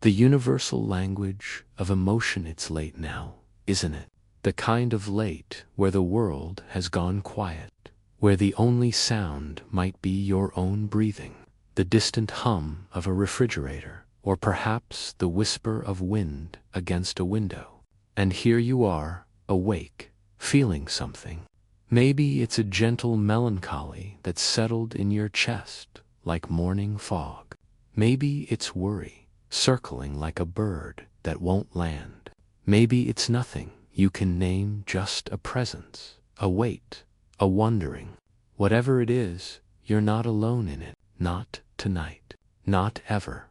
The universal language of emotion. It's late now, isn't it? The kind of late where the world has gone quiet, where the only sound might be your own breathing, the distant hum of a refrigerator, or perhaps the whisper of wind against a window. And here you are, awake, feeling something. Maybe it's a gentle melancholy that's settled in your chest like morning fog. Maybe it's worry, circling like a bird that won't land. Maybe it's nothing you can name, just a presence, a weight, a wondering. Whatever it is, you're not alone in it. Not tonight. Not ever.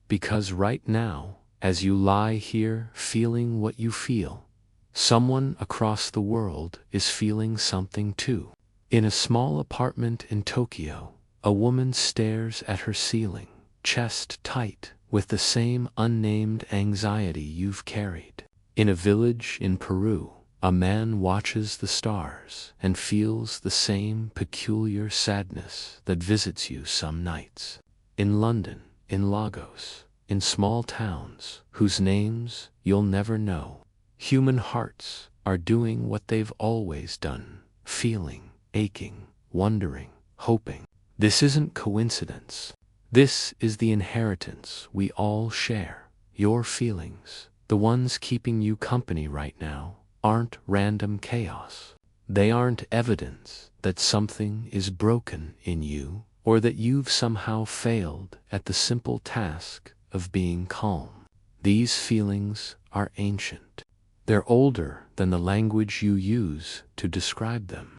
Because right now, as you lie here feeling what you feel, someone across the world is feeling something too. In a small apartment in Tokyo, a woman stares at her ceiling, chest tight, with the same unnamed anxiety you've carried. In a village in Peru, a man watches the stars and feels the same peculiar sadness that visits you some nights. In London, in Lagos, in small towns whose names you'll never know, human hearts are doing what they've always done, feeling, aching, wondering, hoping. This isn't coincidence. This is the inheritance we all share. Your feelings, the ones keeping you company right now, aren't random chaos. They aren't evidence that something is broken in you, or that you've somehow failed at the simple task of being calm. These feelings are ancient. They're older than the language you use to describe them.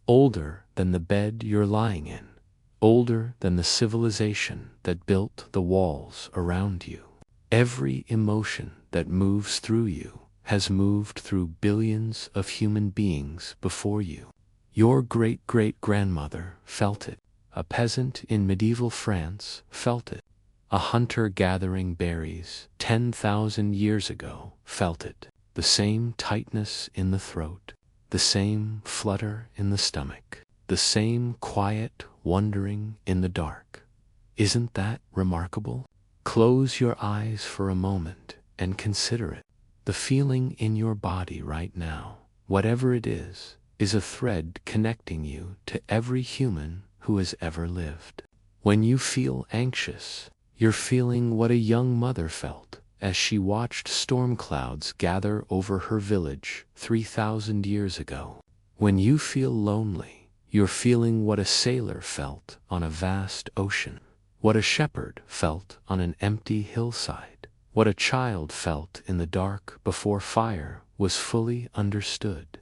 Older than the bed you're lying in. Older than the civilization that built the walls around you. Every emotion that moves through you has moved through billions of human beings before you. Your great-great-grandmother felt it. A peasant in medieval France felt it. A hunter gathering berries 10,000 years ago felt it. The same tightness in the throat, the same flutter in the stomach, the same quiet wondering in the dark. Isn't that remarkable? Close your eyes for a moment and consider it. The feeling in your body right now, whatever it is a thread connecting you to every human who has ever lived. When you feel anxious, you're feeling what a young mother felt as she watched storm clouds gather over her village 3,000 years ago. When you feel lonely, you're feeling what a sailor felt on a vast ocean, what a shepherd felt on an empty hillside, what a child felt in the dark before fire was fully understood.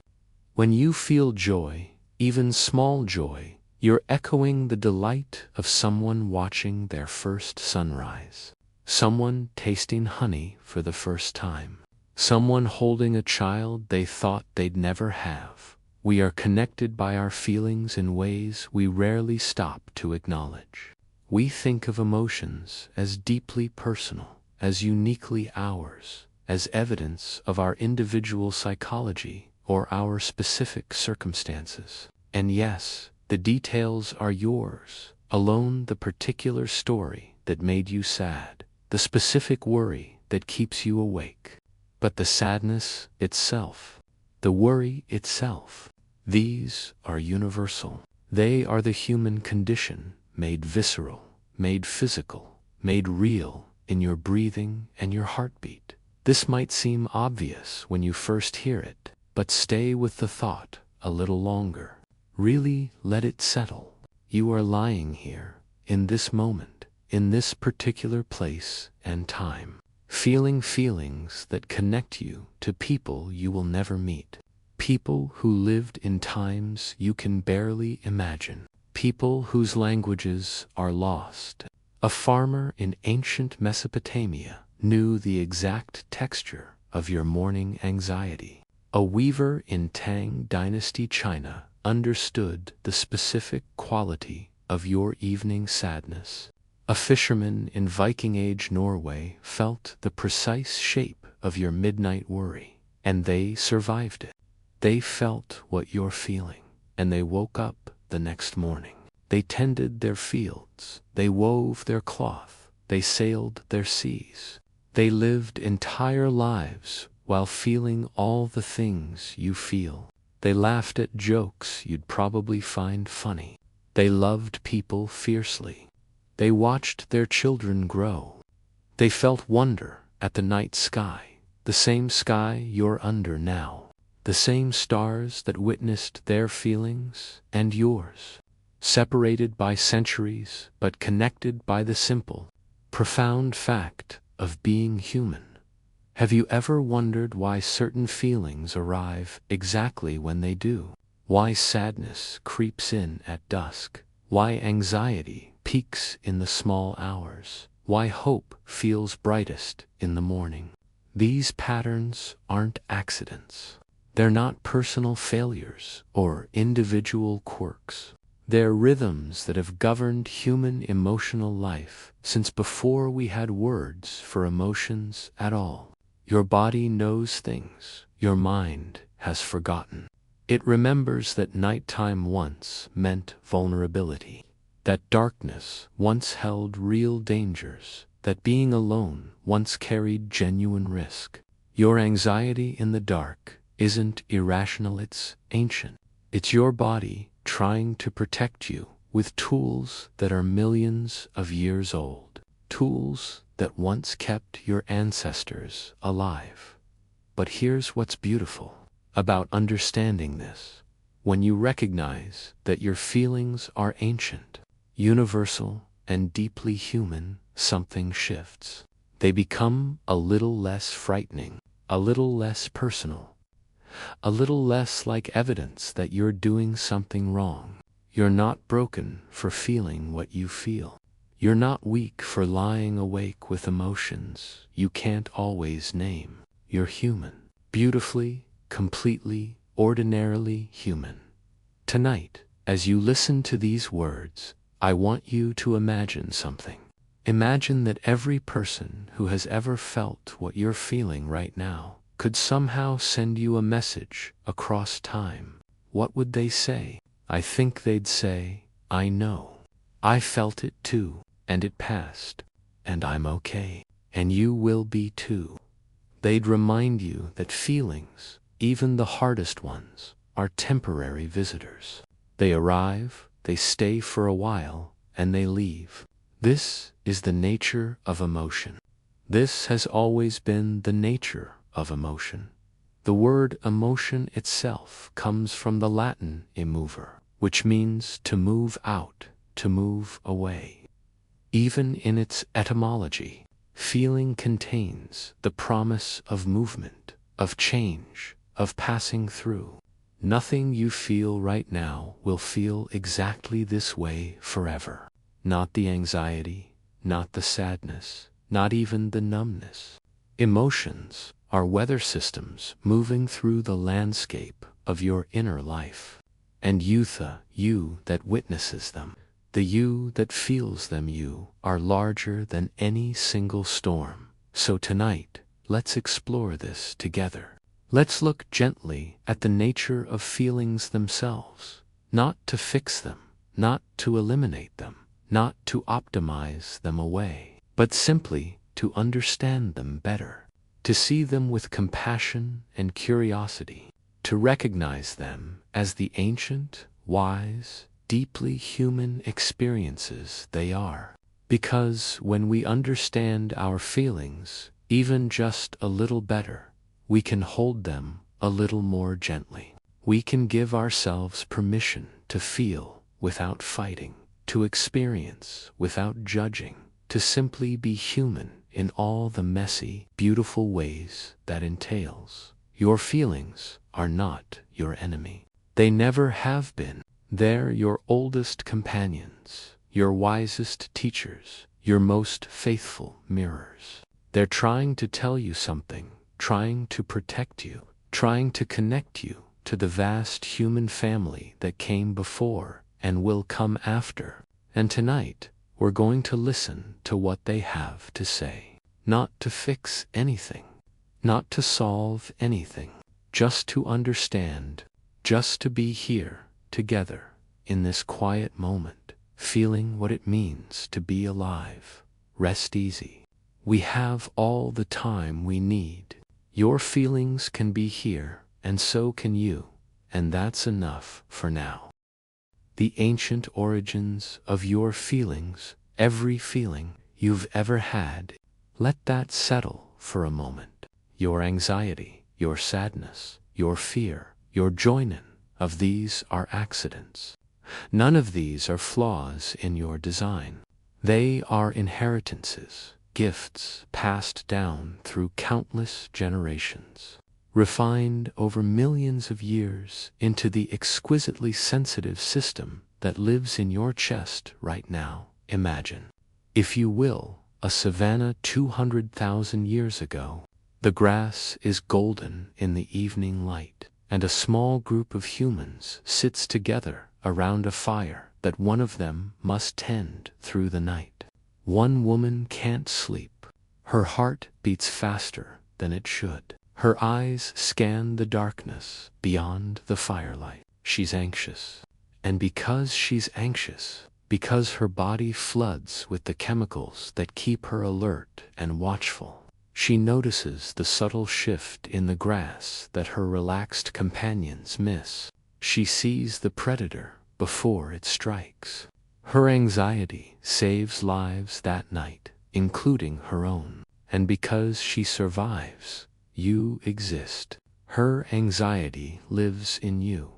When you feel joy, even small joy, you're echoing the delight of someone watching their first sunrise, someone tasting honey for the first time, someone holding a child they thought they'd never have. We are connected by our feelings in ways we rarely stop to acknowledge. We think of emotions as deeply personal, as uniquely ours, as evidence of our individual psychology or our specific circumstances. And yes, the details are yours, alone the particular story that made you sad, the specific worry that keeps you awake. But the sadness itself, the worry itself, these are universal. They are the human condition, made visceral, made physical, made real in your breathing and your heartbeat. This might seem obvious when you first hear it, but stay with the thought a little longer. Really let it settle. You are lying here, in this moment, in this particular place and time, feeling feelings that connect you to people you will never meet. People who lived in times you can barely imagine. People whose languages are lost. A farmer in ancient Mesopotamia knew the exact texture of your morning anxiety. A weaver in Tang Dynasty China understood the specific quality of your evening sadness. A fisherman in Viking Age Norway felt the precise shape of your midnight worry, and they survived it. They felt what you're feeling, and they woke up the next morning. They tended their fields, they wove their cloth, they sailed their seas. They lived entire lives while feeling all the things you feel. They laughed at jokes you'd probably find funny. They loved people fiercely. They watched their children grow. They felt wonder at the night sky, the same sky you're under now, the same stars that witnessed their feelings and yours, separated by centuries but connected by the simple, profound fact of being human. Have you ever wondered why certain feelings arrive exactly when they do? Why sadness creeps in at dusk? Why anxiety peaks in the small hours? Why hope feels brightest in the morning? These patterns aren't accidents. They're not personal failures or individual quirks. They're rhythms that have governed human emotional life since before we had words for emotions at all. Your body knows things your mind has forgotten. It remembers that nighttime once meant vulnerability, that darkness once held real dangers, that being alone once carried genuine risk. Your anxiety in the dark isn't irrational, it's ancient. It's your body trying to protect you with tools that are millions of years old, tools that once kept your ancestors alive. But here's what's beautiful about understanding this. When you recognize that your feelings are ancient, universal, and deeply human, something shifts. They become a little less frightening, a little less personal, a little less like evidence that you're doing something wrong. You're not broken for feeling what you feel. You're not weak for lying awake with emotions you can't always name. You're human. Beautifully, completely, ordinarily human. Tonight, as you listen to these words, I want you to imagine something. Imagine that every person who has ever felt what you're feeling right now could somehow send you a message across time. What would they say? I think they'd say, I know. I felt it too, and it passed, and I'm okay, and you will be too. They'd remind you that feelings, even the hardest ones, are temporary visitors. They arrive, they stay for a while, and they leave. This is the nature of emotion. This has always been the nature of emotion. The word emotion itself comes from the Latin immover, which means to move out, to move away. Even in its etymology, feeling contains the promise of movement, of change, of passing through. Nothing you feel right now will feel exactly this way forever. Not the anxiety, not the sadness, not even the numbness. Emotions are weather systems moving through the landscape of your inner life. And the you that witnesses them, the you that feels them, you are larger than any single storm. So tonight, let's explore this together. Let's look gently at the nature of feelings themselves, not to fix them, not to eliminate them, not to optimize them away, but simply to understand them better, to see them with compassion and curiosity, to recognize them as the ancient, wise, deeply human experiences they are. Because when we understand our feelings, even just a little better, we can hold them a little more gently. We can give ourselves permission to feel without fighting, to experience without judging, to simply be human in all the messy, beautiful ways that entails. Your feelings are not your enemy. They never have been. They're your oldest companions, your wisest teachers, your most faithful mirrors. They're trying to tell you something, trying to protect you, trying to connect you to the vast human family that came before and will come after. And tonight, we're going to listen to what they have to say. Not to fix anything, not to solve anything, just to understand, just to be here together in this quiet moment, feeling what it means to be alive. Rest easy. We have all the time we need. Your feelings can be here, and so can you, and that's enough for now. The ancient origins of your feelings, every feeling you've ever had, let that settle for a moment. Your anxiety, your sadness, your fear, your joining of these are accidents. None of these are flaws in your design. They are inheritances, gifts passed down through countless generations, refined over millions of years into the exquisitely sensitive system that lives in your chest right now. Imagine, if you will, a savanna 200,000 years ago. The grass is golden in the evening light, and a small group of humans sits together around a fire that one of them must tend through the night. One woman can't sleep. Her heart beats faster than it should. Her eyes scan the darkness beyond the firelight. She's anxious. And because she's anxious, because her body floods with the chemicals that keep her alert and watchful, she notices the subtle shift in the grass that her relaxed companions miss. She sees the predator before it strikes. Her anxiety saves lives that night, including her own. And because she survives, you exist. Her anxiety lives in you.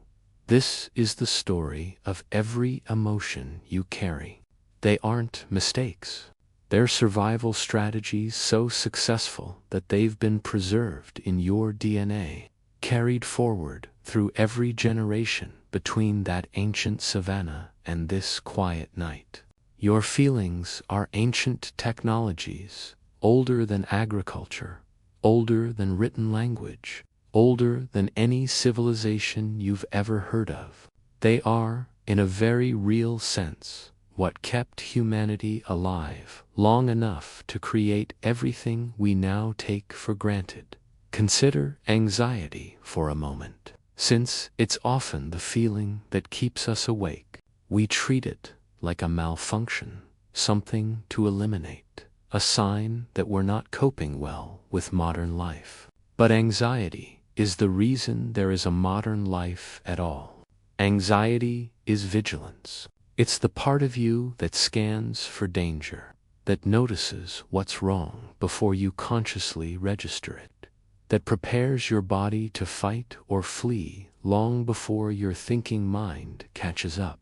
This is the story of every emotion you carry. They aren't mistakes. They're survival strategies so successful that they've been preserved in your DNA, carried forward through every generation between that ancient savanna and this quiet night. Your feelings are ancient technologies, older than agriculture, older than written language, older than any civilization you've ever heard of. They are, in a very real sense, what kept humanity alive long enough to create everything we now take for granted. Consider anxiety for a moment. Since it's often the feeling that keeps us awake, we treat it like a malfunction, something to eliminate, a sign that we're not coping well with modern life. But anxiety is the reason there is a modern life at all. Anxiety is vigilance. It's the part of you that scans for danger, that notices what's wrong before you consciously register it, that prepares your body to fight or flee long before your thinking mind catches up.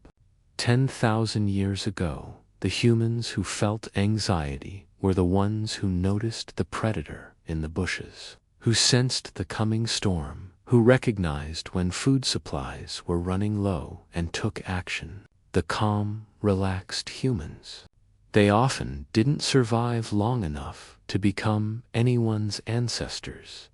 10,000 years ago, the humans who felt anxiety were the ones who noticed the predator in the bushes, who sensed the coming storm, who recognized when food supplies were running low and took action. The calm, relaxed humans. They often didn't survive long enough to become anyone's ancestors.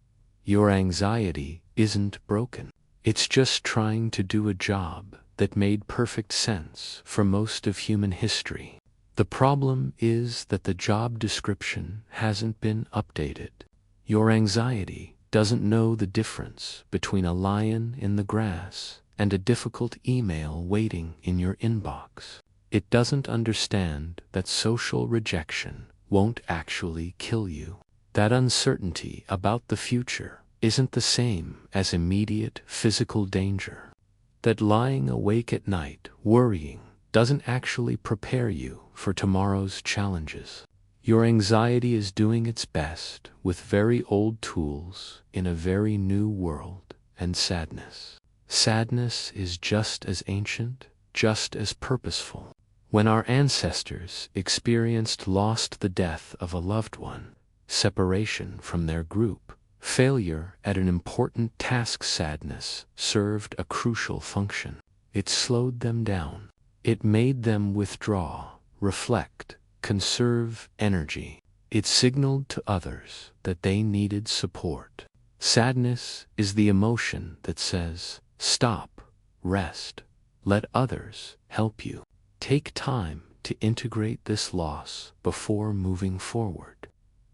Your anxiety isn't broken. It's just trying to do a job that made perfect sense for most of human history. The problem is that the job description hasn't been updated. Your anxiety doesn't know the difference between a lion in the grass and a difficult email waiting in your inbox. It doesn't understand that social rejection won't actually kill you. That uncertainty about the future isn't the same as immediate physical danger. That lying awake at night worrying doesn't actually prepare you for tomorrow's challenges. Your anxiety is doing its best with very old tools in a very new world, and sadness. Sadness is just as ancient, just as purposeful. When our ancestors experienced the death of a loved one, separation from their group, failure at an important task, sadness served a crucial function. It slowed them down. It made them withdraw, reflect, conserve energy. It signaled to others that they needed support. Sadness is the emotion that says, stop, rest, let others help you. Take time to integrate this loss before moving forward.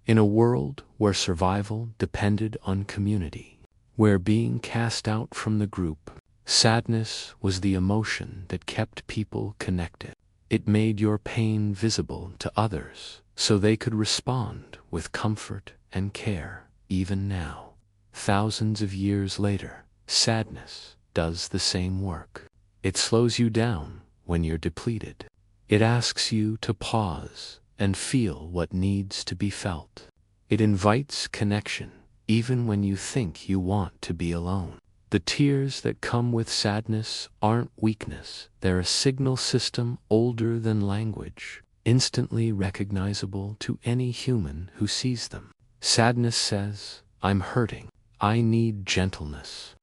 In a world where survival depended on community, where being cast out from the group, sadness was the emotion that kept people connected. It made your pain visible to others, so they could respond with comfort and care. Even now, thousands of years later, sadness does the same work. It slows you down when you're depleted. It asks you to pause and feel what needs to be felt. It invites connection, even when you think you want to be alone. The tears that come with sadness aren't weakness. They're a signal system older than language, instantly recognizable to any human who sees them. Sadness says, I'm hurting. I need gentleness.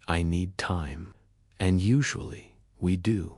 I need time. And usually, we do.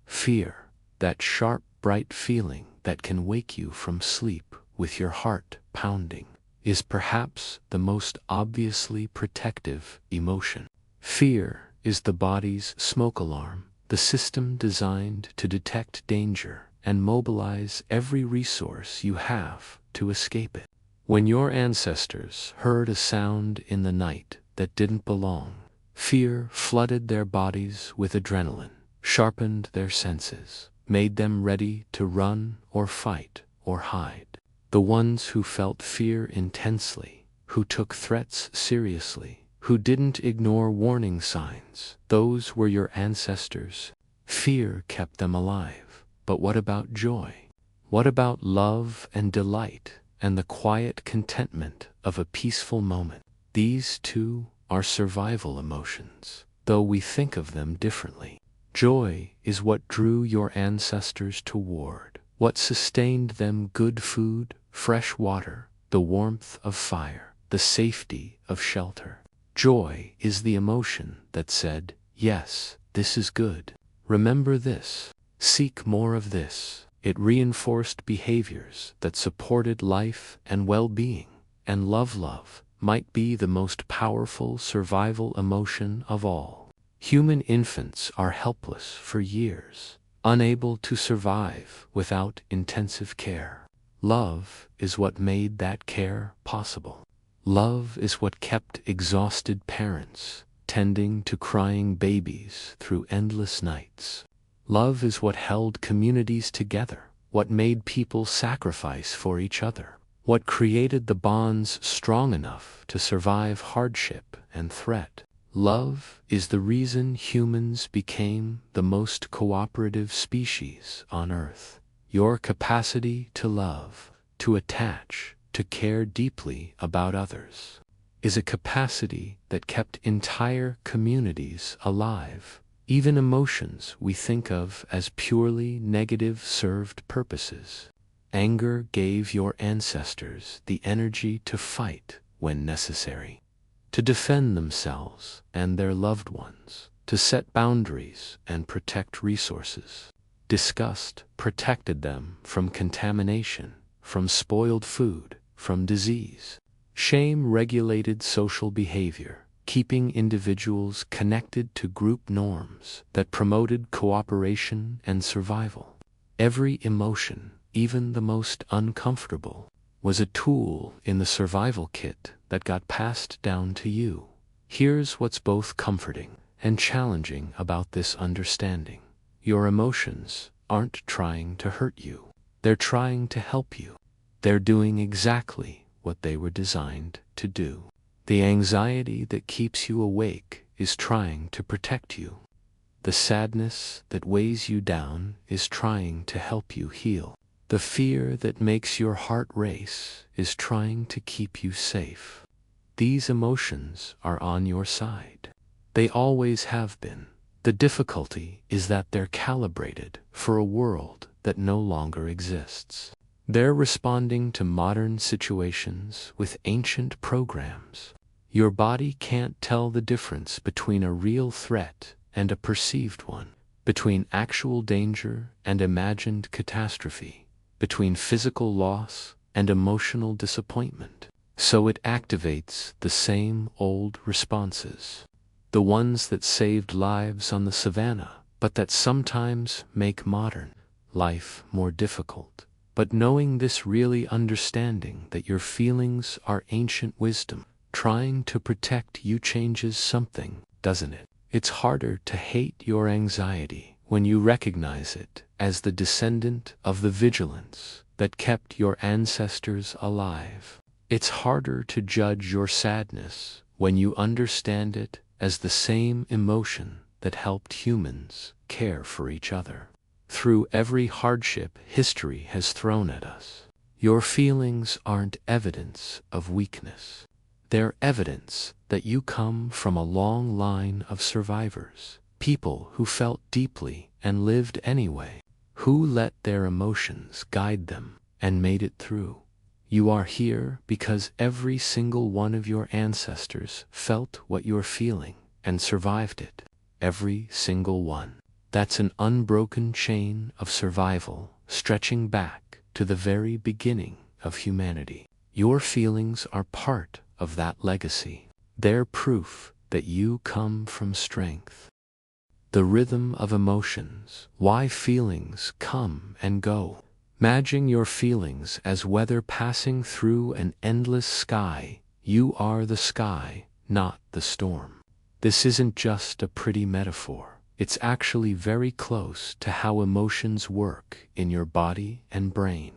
Fear, that sharp, bright feeling that can wake you from sleep with your heart pounding, is perhaps the most obviously protective emotion. Fear is the body's smoke alarm, the system designed to detect danger and mobilize every resource you have to escape it. When your ancestors heard a sound in the night that didn't belong, fear flooded their bodies with adrenaline, sharpened their senses, made them ready to run or fight or hide. The ones who felt fear intensely, who took threats seriously, who didn't ignore warning signs, those were your ancestors. Fear kept them alive. But what about joy? What about love and delight and the quiet contentment of a peaceful moment? These too are survival emotions, though we think of them differently. Joy is what drew your ancestors toward, what sustained them: good food, fresh water, the warmth of fire, the safety of shelter. Joy is the emotion that said, yes, this is good. Remember this. Seek more of this. It reinforced behaviors that supported life and well-being. And love might be the most powerful survival emotion of all. Human infants are helpless for years, unable to survive without intensive care. Love is what made that care possible. Love is what kept exhausted parents tending to crying babies through endless nights. Love is what held communities together, what made people sacrifice for each other, what created the bonds strong enough to survive hardship and threat. Love is the reason humans became the most cooperative species on Earth. Your capacity to love, to attach, to care deeply about others, is a capacity that kept entire communities alive. Even emotions we think of as purely negative served purposes. Anger gave your ancestors the energy to fight when necessary, to defend themselves and their loved ones, to set boundaries and protect resources. Disgust protected them from contamination, from spoiled food, from disease. Shame regulated social behavior, keeping individuals connected to group norms that promoted cooperation and survival. Every emotion, even the most uncomfortable, was a tool in the survival kit that got passed down to you. Here's what's both comforting and challenging about this understanding. Your emotions aren't trying to hurt you. They're trying to help you. They're doing exactly what they were designed to do. The anxiety that keeps you awake is trying to protect you. The sadness that weighs you down is trying to help you heal. The fear that makes your heart race is trying to keep you safe. These emotions are on your side. They always have been. The difficulty is that they're calibrated for a world that no longer exists. They're responding to modern situations with ancient programs. Your body can't tell the difference between a real threat and a perceived one, between actual danger and imagined catastrophe, between physical loss and emotional disappointment. So it activates the same old responses, the ones that saved lives on the savannah, but that sometimes make modern life more difficult. But knowing this, really understanding that your feelings are ancient wisdom trying to protect you, changes something, doesn't it? It's harder to hate your anxiety when you recognize it as the descendant of the vigilance that kept your ancestors alive. It's harder to judge your sadness when you understand it as the same emotion that helped humans care for each other. Through every hardship history has thrown at us, your feelings aren't evidence of weakness. They're evidence that you come from a long line of survivors, people who felt deeply and lived anyway, who let their emotions guide them and made it through. You are here because every single one of your ancestors felt what you're feeling and survived it. Every single one. That's an unbroken chain of survival stretching back to the very beginning of humanity. Your feelings are part of that legacy. They're proof that you come from strength. The rhythm of emotions, why feelings come and go. Imagine your feelings as weather passing through an endless sky. You are the sky, not the storm. This isn't just a pretty metaphor. It's actually very close to how emotions work in your body and brain.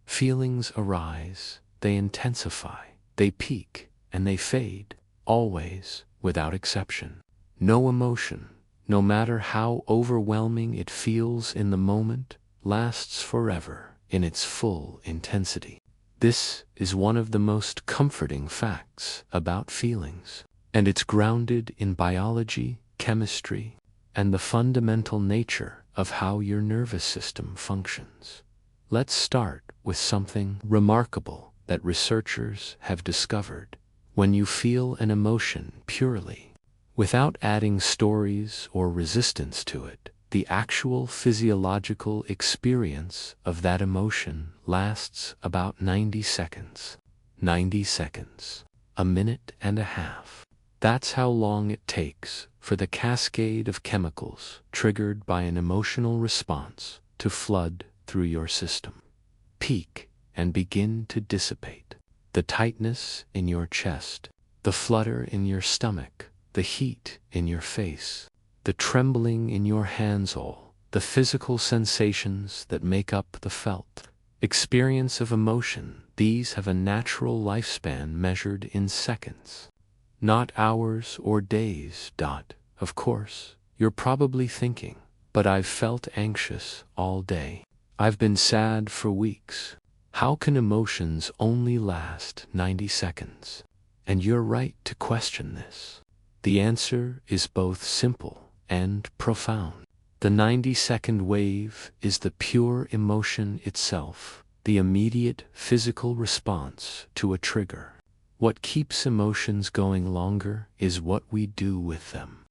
Feelings arise, they intensify, they peak, and they fade, always, without exception. No emotion, no matter how overwhelming it feels in the moment, lasts forever in its full intensity. This is one of the most comforting facts about feelings, and it's grounded in biology, chemistry, and the fundamental nature of how your nervous system functions. Let's start with something remarkable that researchers have discovered. When you feel an emotion purely, without adding stories or resistance to it, the actual physiological experience of that emotion lasts about 90 seconds. 90 seconds. A minute and a half. That's how long it takes for the cascade of chemicals triggered by an emotional response to flood through your system, peak, and begin to dissipate. The tightness in your chest, the flutter in your stomach, the heat in your face, the trembling in your hands, all the physical sensations that make up the felt experience of emotion. These have a natural lifespan measured in seconds, not hours or days. Of course, you're probably thinking, but I've felt anxious all day. I've been sad for weeks. How can emotions only last 90 seconds? And you're right to question this. The answer is both simple and profound. The 90-second wave is the pure emotion itself, the immediate physical response to a trigger. What keeps emotions going longer is what we do with them.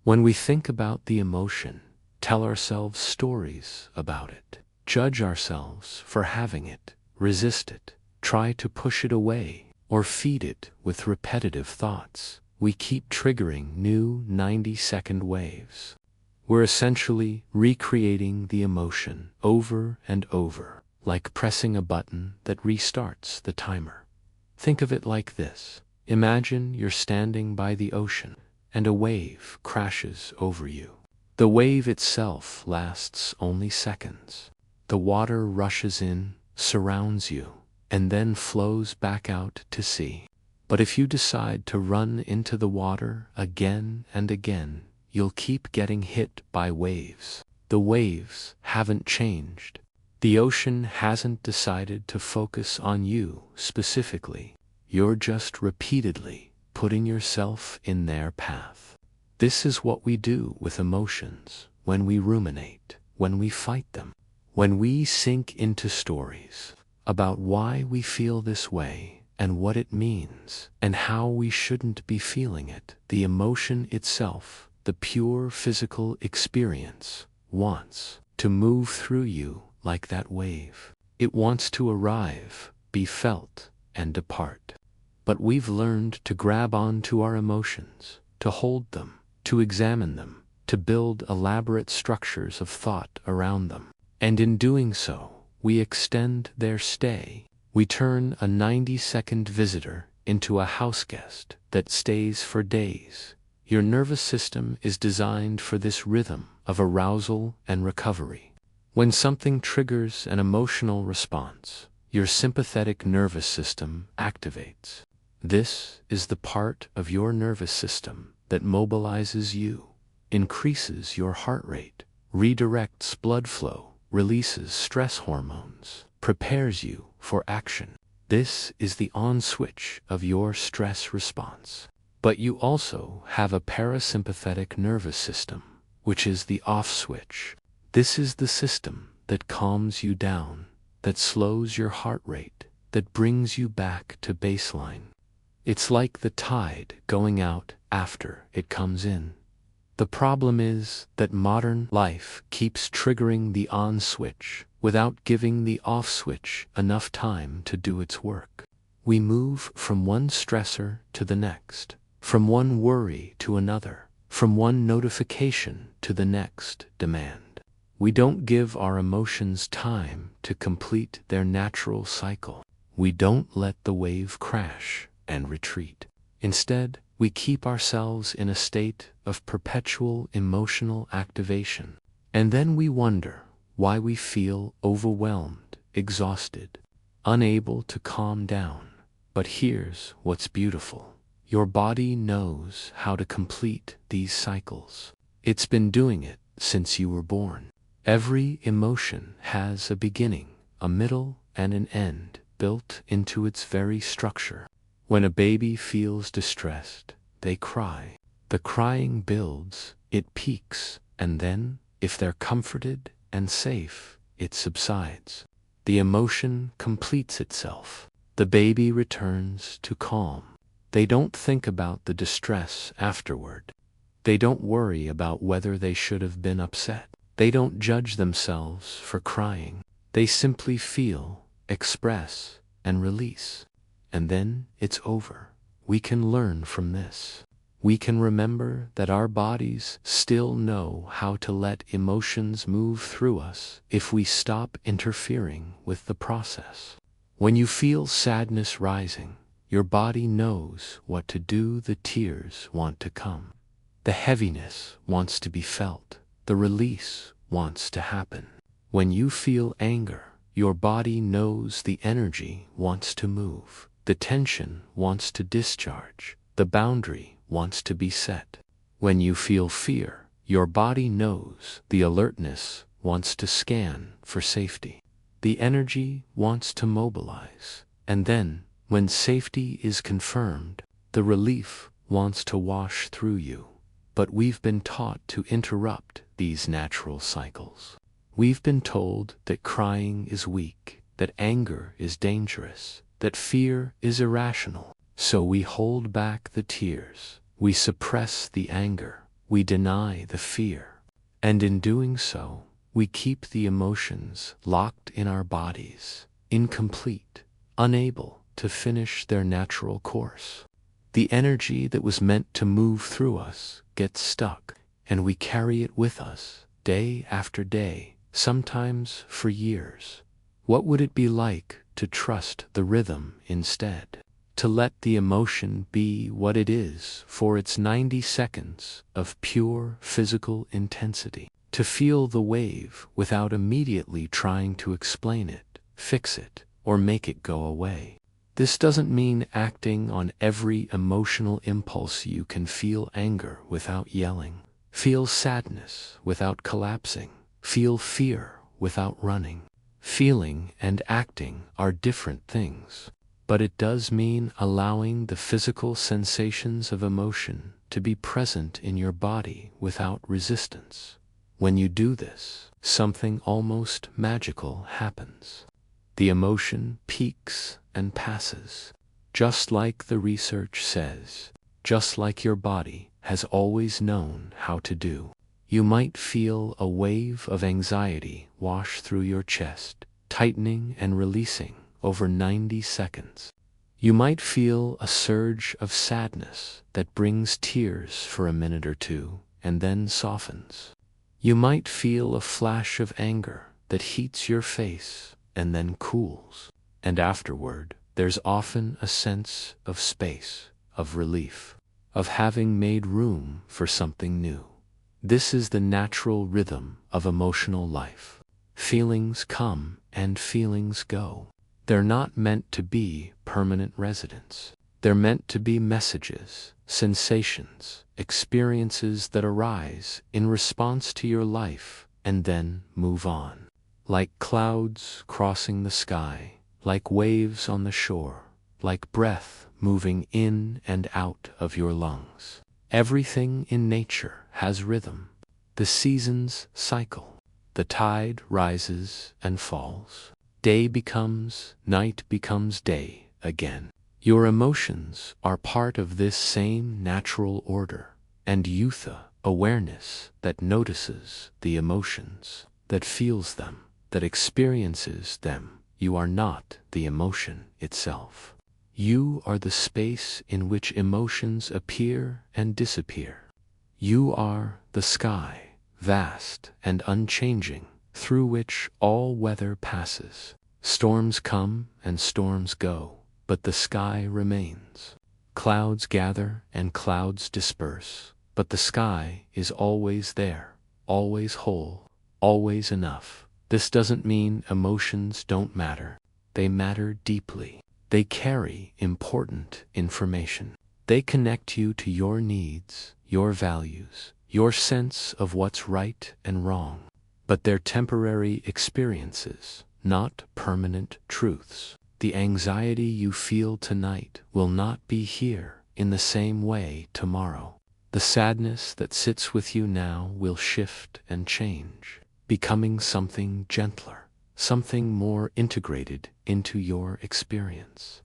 When we think about the emotion, tell ourselves stories about it, judge ourselves for having it, resist it, try to push it away, or feed it with repetitive thoughts, we keep triggering new 90-second waves. We're essentially recreating the emotion over and over, like pressing a button that restarts the timer. Think of it like this. Imagine you're standing by the ocean, and a wave crashes over you. The wave itself lasts only seconds. The water rushes in, surrounds you, and then flows back out to sea. But if you decide to run into the water again and again, you'll keep getting hit by waves. The waves haven't changed. The ocean hasn't decided to focus on you specifically. You're just repeatedly putting yourself in their path. This is what we do with emotions when we ruminate, when we fight them, when we sink into stories about why we feel this way and what it means and how we shouldn't be feeling it. The emotion itself, the pure physical experience, wants to move through you like that wave. It wants to arrive, be felt, and depart. But we've learned to grab onto our emotions, to hold them, to examine them, to build elaborate structures of thought around them. And in doing so, we extend their stay. We turn a 90-second visitor into a house guest that stays for days. Your nervous system is designed for this rhythm of arousal and recovery. When something triggers an emotional response, your sympathetic nervous system activates. This is the part of your nervous system that mobilizes you, increases your heart rate, redirects blood flow, releases stress hormones, prepares you for action. This is the on switch of your stress response. But you also have a parasympathetic nervous system, which is the off switch. This is the system that calms you down, that slows your heart rate, that brings you back to baseline. It's like the tide going out after it comes in. The problem is that modern life keeps triggering the on switch without giving the off switch enough time to do its work. We move from one stressor to the next, from one worry to another, from one notification to the next demand. We don't give our emotions time to complete their natural cycle. We don't let the wave crash and retreat. Instead, we keep ourselves in a state of perpetual emotional activation. And then we wonder why we feel overwhelmed, exhausted, unable to calm down. But here's what's beautiful. Your body knows how to complete these cycles. It's been doing it since you were born. Every emotion has a beginning, a middle, and an end built into its very structure. When a baby feels distressed, they cry. The crying builds, it peaks, and then, if they're comforted and safe, it subsides. The emotion completes itself. The baby returns to calm. They don't think about the distress afterward. They don't worry about whether they should have been upset. They don't judge themselves for crying. They simply feel, express, and release. And then it's over. We can learn from this. We can remember that our bodies still know how to let emotions move through us if we stop interfering with the process. When you feel sadness rising, your body knows what to do. The tears want to come. The heaviness wants to be felt. The release wants to happen. When you feel anger, your body knows the energy wants to move. The tension wants to discharge. The boundary wants to be set. When you feel fear, your body knows the alertness wants to scan for safety. The energy wants to mobilize. And then, when safety is confirmed, the relief wants to wash through you. But we've been taught to interrupt these natural cycles. We've been told that crying is weak, that anger is dangerous, that fear is irrational. So we hold back the tears, we suppress the anger, we deny the fear. And in doing so, we keep the emotions locked in our bodies, incomplete, unable to finish their natural course. The energy that was meant to move through us gets stuck, and we carry it with us, day after day, sometimes for years. What would it be like to trust the rhythm instead? To let the emotion be what it is for its 90 seconds of pure physical intensity. To feel the wave without immediately trying to explain it, fix it, or make it go away. This doesn't mean acting on every emotional impulse. You can feel anger without yelling, feel sadness without collapsing, feel fear without running. Feeling and acting are different things, but it does mean allowing the physical sensations of emotion to be present in your body without resistance. When you do this, something almost magical happens. The emotion peaks and passes, just like the research says, just like your body has always known how to do. You might feel a wave of anxiety wash through your chest, tightening and releasing over 90 seconds. You might feel a surge of sadness that brings tears for a minute or two and then softens. You might feel a flash of anger that heats your face and then cools. And afterward, there's often a sense of space, of relief, of having made room for something new. This is the natural rhythm of emotional life. Feelings come and feelings go. They're not meant to be permanent residents. They're meant to be messages, sensations, experiences that arise in response to your life and then move on. Like clouds crossing the sky, like waves on the shore, like breath moving in and out of your lungs. Everything in nature has rhythm. The seasons cycle. The tide rises and falls. Day becomes, night becomes day again. Your emotions are part of this same natural order, and Eutha, awareness that notices the emotions, that feels them, that experiences them. You are not the emotion itself. You are the space in which emotions appear and disappear. You are the sky, vast and unchanging, through which all weather passes. Storms come and storms go, but the sky remains. Clouds gather and clouds disperse, but the sky is always there, always whole, always enough. This doesn't mean emotions don't matter. They matter deeply. They carry important information. They connect you to your needs, your values, your sense of what's right and wrong. But they're temporary experiences, not permanent truths. The anxiety you feel tonight will not be here in the same way tomorrow. The sadness that sits with you now will shift and change, becoming something gentler, something more integrated into your experience.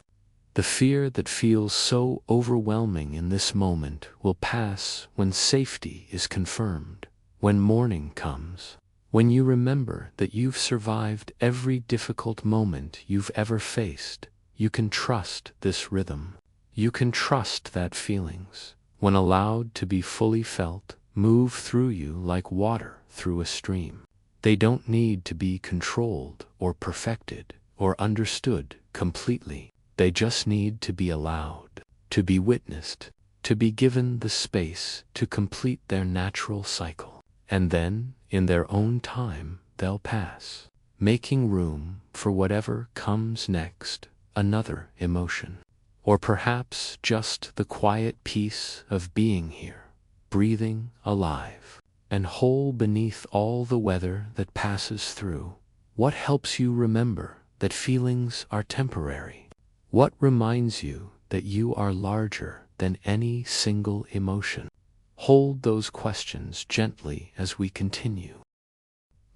The fear that feels so overwhelming in this moment will pass when safety is confirmed, when morning comes, when you remember that you've survived every difficult moment you've ever faced. You can trust this rhythm. You can trust that feelings, when allowed to be fully felt, move through you like water through a stream. They don't need to be controlled or perfected or understood completely. They just need to be allowed, to be witnessed, to be given the space to complete their natural cycle. And then, in their own time, they'll pass, making room for whatever comes next, another emotion. Or perhaps just the quiet peace of being here, breathing, alive, and whole beneath all the weather that passes through. What helps you remember that feelings are temporary? What reminds you that you are larger than any single emotion? Hold those questions gently as we continue.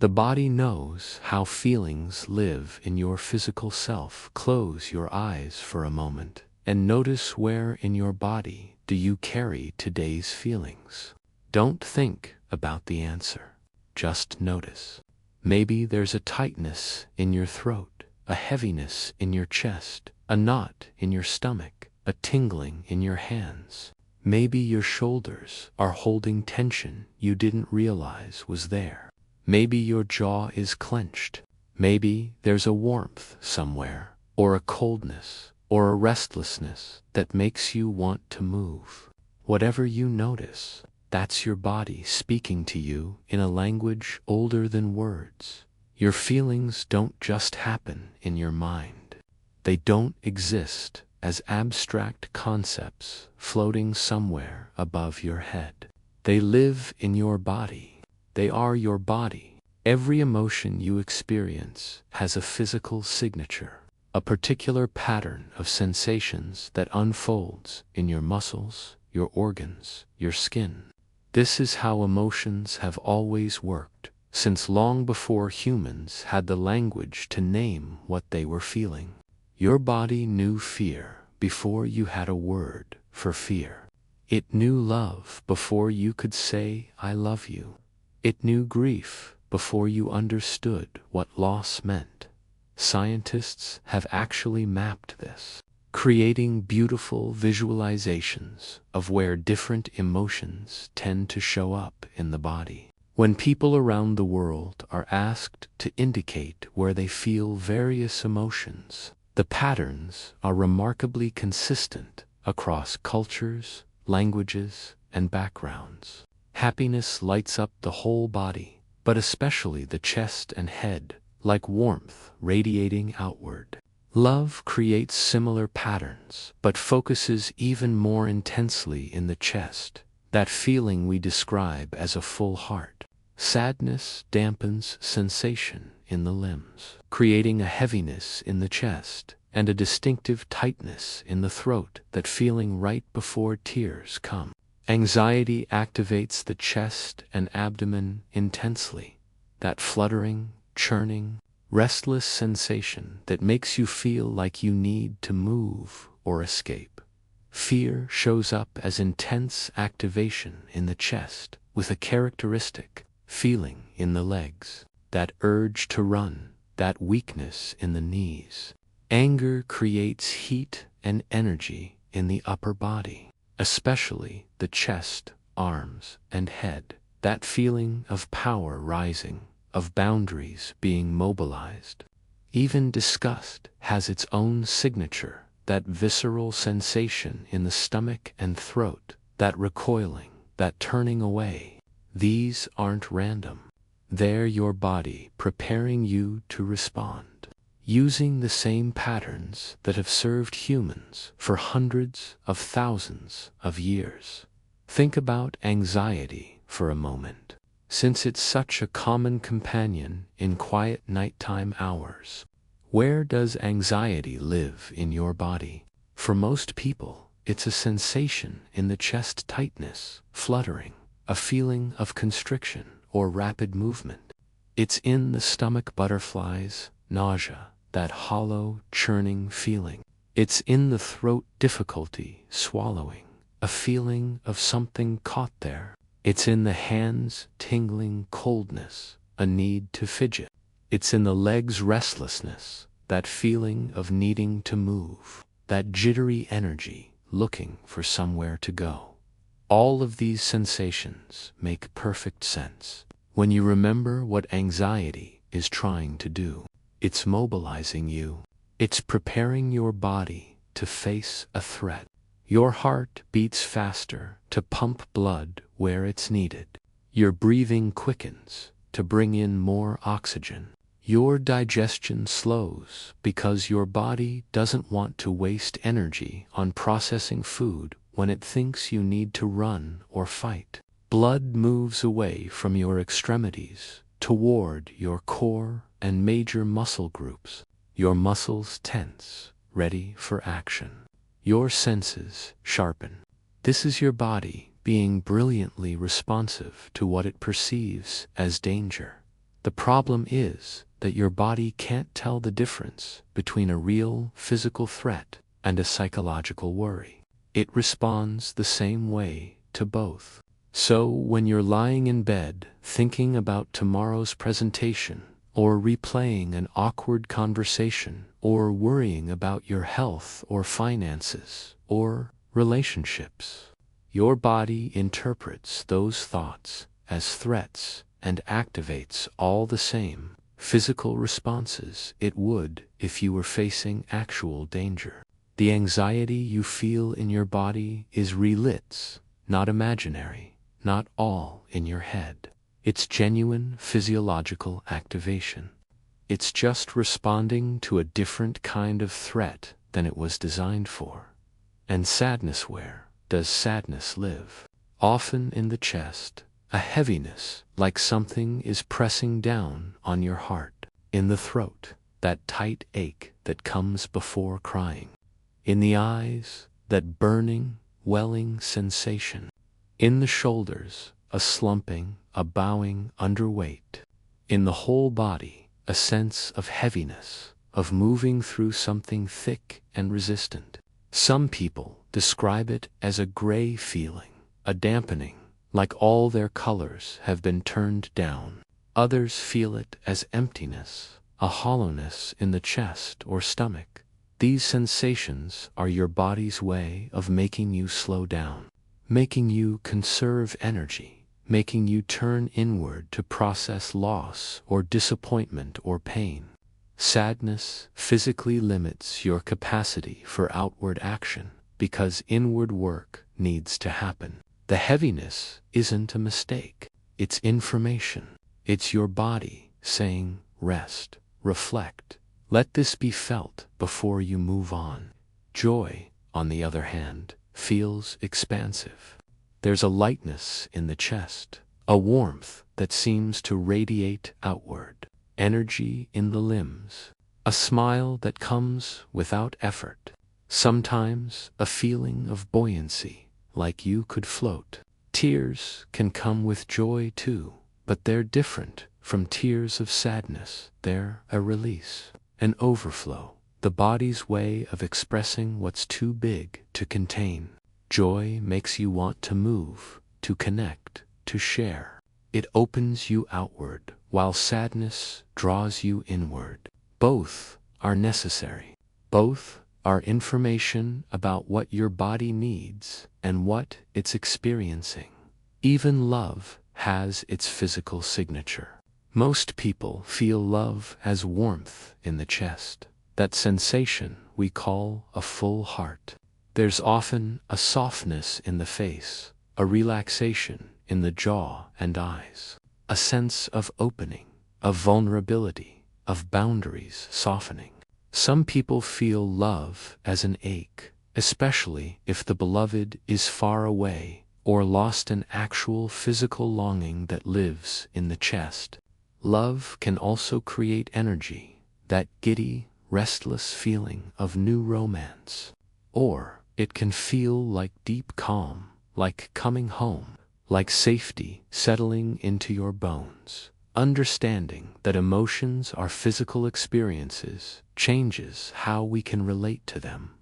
The body knows how feelings live in your physical self. Close your eyes for a moment and notice where in your body do you carry today's feelings. Don't think about the answer. Just notice. Maybe there's a tightness in your throat, a heaviness in your chest, a knot in your stomach, a tingling in your hands. Maybe your shoulders are holding tension you didn't realize was there. Maybe your jaw is clenched. Maybe there's a warmth somewhere, or a coldness, or a restlessness that makes you want to move. Whatever you notice, that's your body speaking to you in a language older than words. Your feelings don't just happen in your mind. They don't exist as abstract concepts floating somewhere above your head. They live in your body. They are your body. Every emotion you experience has a physical signature, a particular pattern of sensations that unfolds in your muscles, your organs, your skin. This is how emotions have always worked, since long before humans had the language to name what they were feeling. Your body knew fear before you had a word for fear. It knew love before you could say, "I love you." It knew grief before you understood what loss meant. Scientists have actually mapped this, creating beautiful visualizations of where different emotions tend to show up in the body. When people around the world are asked to indicate where they feel various emotions, the patterns are remarkably consistent across cultures, languages, and backgrounds. Happiness lights up the whole body, but especially the chest and head, like warmth radiating outward. Love creates similar patterns, but focuses even more intensely in the chest, that feeling we describe as a full heart. Sadness dampens sensation in the limbs, creating a heaviness in the chest and a distinctive tightness in the throat, that feeling right before tears come. Anxiety activates the chest and abdomen intensely, that fluttering, churning, restless sensation that makes you feel like you need to move or escape. Fear shows up as intense activation in the chest, with a characteristic feeling in the legs, that urge to run, that weakness in the knees. Anger creates heat and energy in the upper body, especially the chest, arms, and head, that feeling of power rising, of boundaries being mobilized. Even disgust has its own signature, that visceral sensation in the stomach and throat, that recoiling, that turning away. These aren't random. They're your body preparing you to respond, using the same patterns that have served humans for hundreds of thousands of years. Think about anxiety for a moment, since it's such a common companion in quiet nighttime hours. Where does anxiety live in your body? For most people, it's a sensation in the chest tightness, fluttering, a feeling of constriction or rapid movement. It's in the stomach butterflies, nausea, that hollow, churning feeling. It's in the throat difficulty swallowing, a feeling of something caught there. It's in the hands tingling coldness, a need to fidget. It's in the legs restlessness, that feeling of needing to move, that jittery energy looking for somewhere to go. All of these sensations make perfect sense when you remember what anxiety is trying to do. It's mobilizing you. It's preparing your body to face a threat. Your heart beats faster to pump blood where it's needed. Your breathing quickens to bring in more oxygen. Your digestion slows because your body doesn't want to waste energy on processing food when it thinks you need to run or fight. Blood moves away from your extremities toward your core and major muscle groups. Your muscles tense, ready for action. Your senses sharpen. This is your body being brilliantly responsive to what it perceives as danger. The problem is that your body can't tell the difference between a real physical threat and a psychological worry. It responds the same way to both. So when you're lying in bed thinking about tomorrow's presentation, or replaying an awkward conversation, or worrying about your health or finances or relationships, your body interprets those thoughts as threats and activates all the same physical responses it would if you were facing actual danger. The anxiety you feel in your body is real, not imaginary, not all in your head. It's genuine physiological activation. It's just responding to a different kind of threat than it was designed for. And sadness, where does sadness live? Often in the chest, a heaviness like something is pressing down on your heart. In the throat, that tight ache that comes before crying. In the eyes, that burning, welling sensation. In the shoulders, a slumping, a bowing underweight. In the whole body, a sense of heaviness, of moving through something thick and resistant. Some people describe it as a gray feeling, a dampening, like all their colors have been turned down. Others feel it as emptiness, a hollowness in the chest or stomach. These sensations are your body's way of making you slow down, making you conserve energy, making you turn inward to process loss or disappointment or pain. Sadness physically limits your capacity for outward action because inward work needs to happen. The heaviness isn't a mistake. It's information. It's your body saying, rest, reflect. Let this be felt before you move on. Joy, on the other hand, feels expansive. There's a lightness in the chest, a warmth that seems to radiate outward, energy in the limbs, a smile that comes without effort, sometimes a feeling of buoyancy, like you could float. Tears can come with joy too, but they're different from tears of sadness. They're a release, an overflow, the body's way of expressing what's too big to contain. Joy makes you want to move, to connect, to share. It opens you outward, while sadness draws you inward. Both are necessary. Both are information about what your body needs and what it's experiencing. Even love has its physical signature. Most people feel love as warmth in the chest, that sensation we call a full heart. There's often a softness in the face, a relaxation in the jaw and eyes, a sense of opening, of vulnerability, of boundaries softening. Some people feel love as an ache, especially if the beloved is far away or lost an actual physical longing that lives in the chest. Love can also create energy, that giddy, restless feeling of new romance. Or it can feel like deep calm, like coming home, like safety settling into your bones. Understanding that emotions are physical experiences changes how we can relate to them.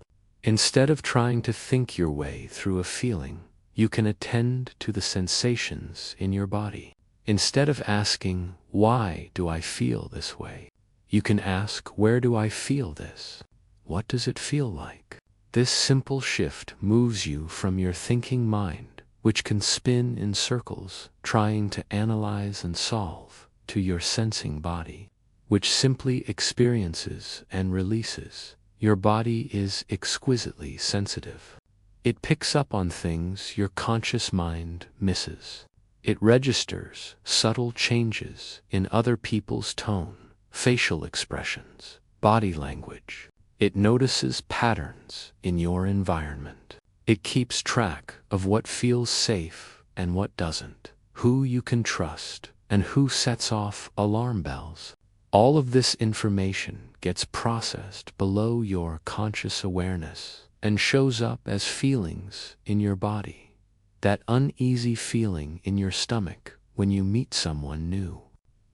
Instead of trying to think your way through a feeling, you can attend to the sensations in your body. Instead of asking, why do I feel this way? You can ask, where do I feel this? What does it feel like? This simple shift moves you from your thinking mind, which can spin in circles, trying to analyze and solve, to your sensing body, which simply experiences and releases. Your body is exquisitely sensitive. It picks up on things your conscious mind misses. It registers subtle changes in other people's tone, facial expressions, body language. It notices patterns in your environment. It keeps track of what feels safe and what doesn't, who you can trust, and who sets off alarm bells. All of this information gets processed below your conscious awareness and shows up as feelings in your body. That uneasy feeling in your stomach when you meet someone new.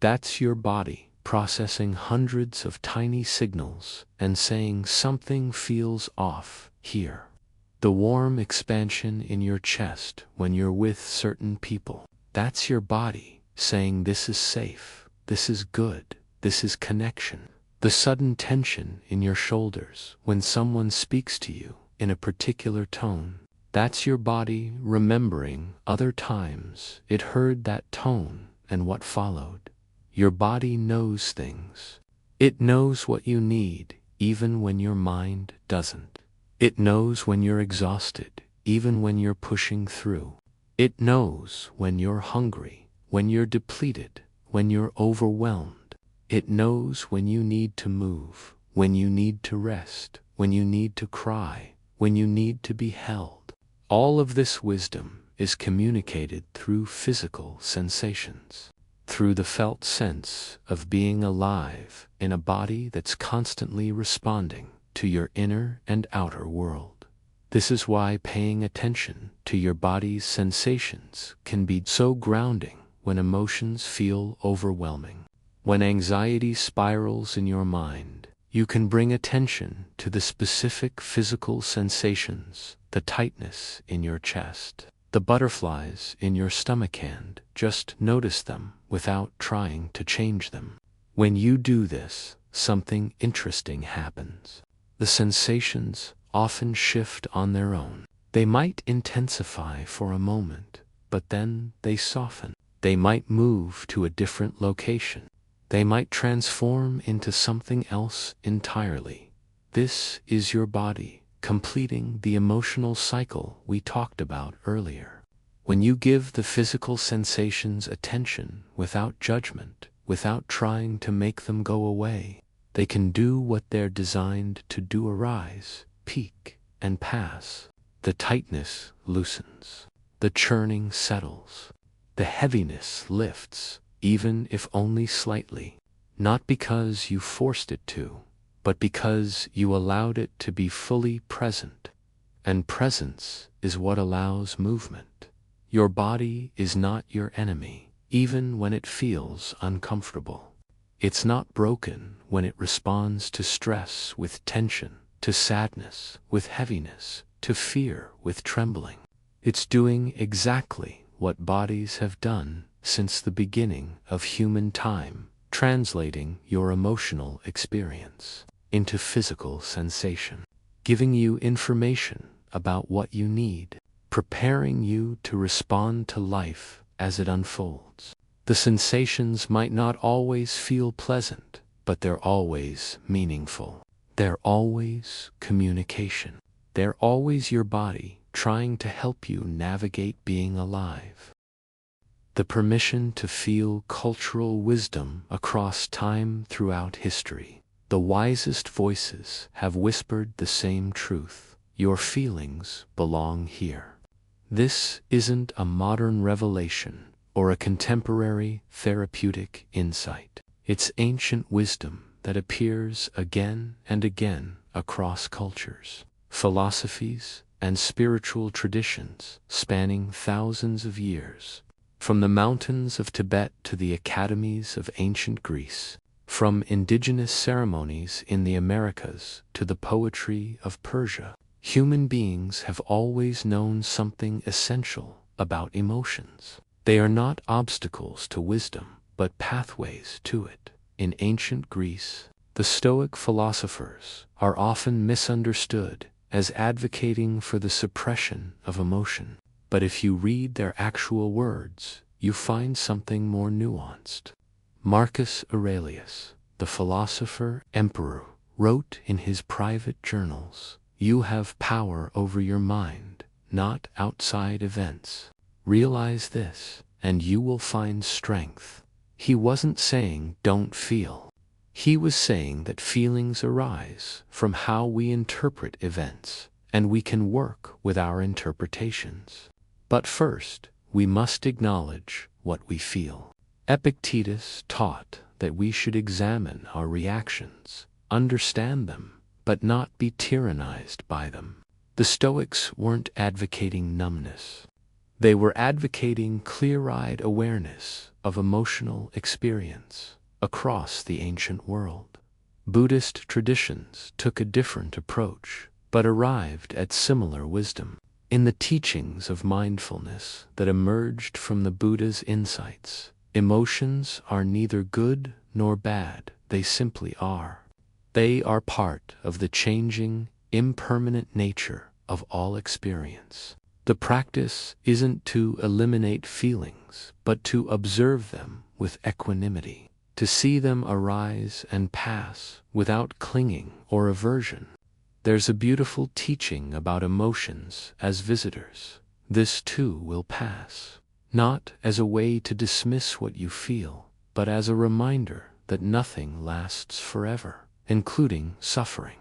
That's your body processing hundreds of tiny signals and saying something feels off here. The warm expansion in your chest when you're with certain people. That's your body saying this is safe, this is good, this is connection. The sudden tension in your shoulders when someone speaks to you in a particular tone. That's your body remembering other times it heard that tone and what followed. Your body knows things. It knows what you need, even when your mind doesn't. It knows when you're exhausted, even when you're pushing through. It knows when you're hungry, when you're depleted, when you're overwhelmed. It knows when you need to move, when you need to rest, when you need to cry, when you need to be held. All of this wisdom is communicated through physical sensations. Through the felt sense of being alive in a body that's constantly responding to your inner and outer world. This is why paying attention to your body's sensations can be so grounding when emotions feel overwhelming. When anxiety spirals in your mind, you can bring attention to the specific physical sensations, the tightness in your chest, the butterflies in your stomach, and just notice them without trying to change them. When you do this, something interesting happens. The sensations often shift on their own. They might intensify for a moment, but then they soften. They might move to a different location. They might transform into something else entirely. This is your body completing the emotional cycle we talked about earlier. When you give the physical sensations attention without judgment, without trying to make them go away, they can do what they're designed to do: arise, peak, and pass. The tightness loosens. The churning settles. The heaviness lifts, even if only slightly, not because you forced it to, but because you allowed it to be fully present. And presence is what allows movement. Your body is not your enemy, even when it feels uncomfortable. It's not broken when it responds to stress with tension, to sadness with heaviness, to fear with trembling. It's doing exactly what bodies have done since the beginning of human time, translating your emotional experience into physical sensation, giving you information about what you need, preparing you to respond to life as it unfolds. The sensations might not always feel pleasant, but they're always meaningful. They're always communication. They're always your body trying to help you navigate being alive. The permission to feel cultural wisdom across time throughout history. The wisest voices have whispered the same truth. Your feelings belong here. This isn't a modern revelation or a contemporary therapeutic insight. It's ancient wisdom that appears again and again across cultures, philosophies, and spiritual traditions spanning thousands of years. From the mountains of Tibet to the academies of ancient Greece, from indigenous ceremonies in the Americas to the poetry of Persia, human beings have always known something essential about emotions. They are not obstacles to wisdom, but pathways to it. In ancient Greece, the Stoic philosophers are often misunderstood as advocating for the suppression of emotion. But if you read their actual words, you find something more nuanced. Marcus Aurelius, the philosopher emperor, wrote in his private journals, "You have power over your mind, not outside events. Realize this, and you will find strength." He wasn't saying don't feel. He was saying that feelings arise from how we interpret events, and we can work with our interpretations. But first, we must acknowledge what we feel. Epictetus taught that we should examine our reactions, understand them, but not be tyrannized by them. The Stoics weren't advocating numbness. They were advocating clear-eyed awareness of emotional experience across the ancient world. Buddhist traditions took a different approach, but arrived at similar wisdom. In the teachings of mindfulness that emerged from the Buddha's insights, emotions are neither good nor bad, they simply are. They are part of the changing, impermanent nature of all experience. The practice isn't to eliminate feelings, but to observe them with equanimity, to see them arise and pass without clinging or aversion. There's a beautiful teaching about emotions as visitors. This too will pass, not as a way to dismiss what you feel, but as a reminder that nothing lasts forever, including suffering.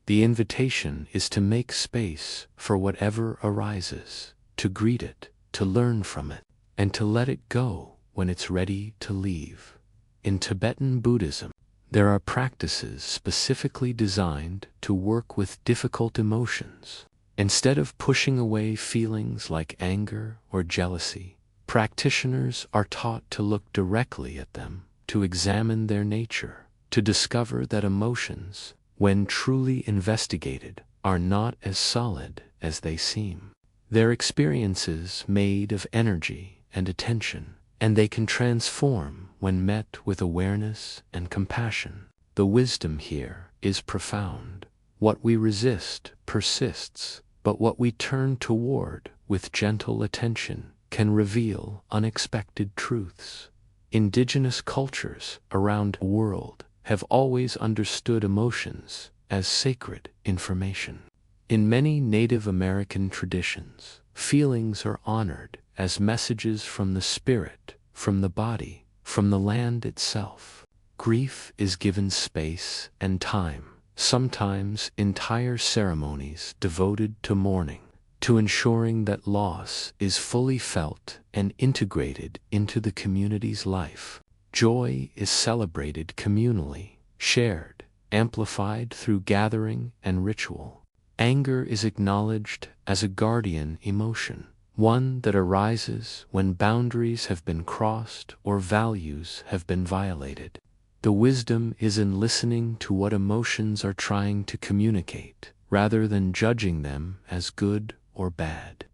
The invitation is to make space for whatever arises, to greet it, to learn from it, and to let it go when it's ready to leave. In Tibetan Buddhism, there are practices specifically designed to work with difficult emotions. Instead of pushing away feelings like anger or jealousy, practitioners are taught to look directly at them, to examine their nature, to discover that emotions, when truly investigated, are not as solid as they seem. They're experiences made of energy and attention, and they can transform when met with awareness and compassion. The wisdom here is profound. What we resist persists, but what we turn toward with gentle attention can reveal unexpected truths. Indigenous cultures around the world have always understood emotions as sacred information. In many Native American traditions, feelings are honored as messages from the spirit, from the body, from the land itself. Grief is given space and time, sometimes entire ceremonies devoted to mourning, to ensuring that loss is fully felt and integrated into the community's life. Joy is celebrated communally, shared, amplified through gathering and ritual. Anger is acknowledged as a guardian emotion, one that arises when boundaries have been crossed or values have been violated. The wisdom is in listening to what emotions are trying to communicate, rather than judging them as good or bad.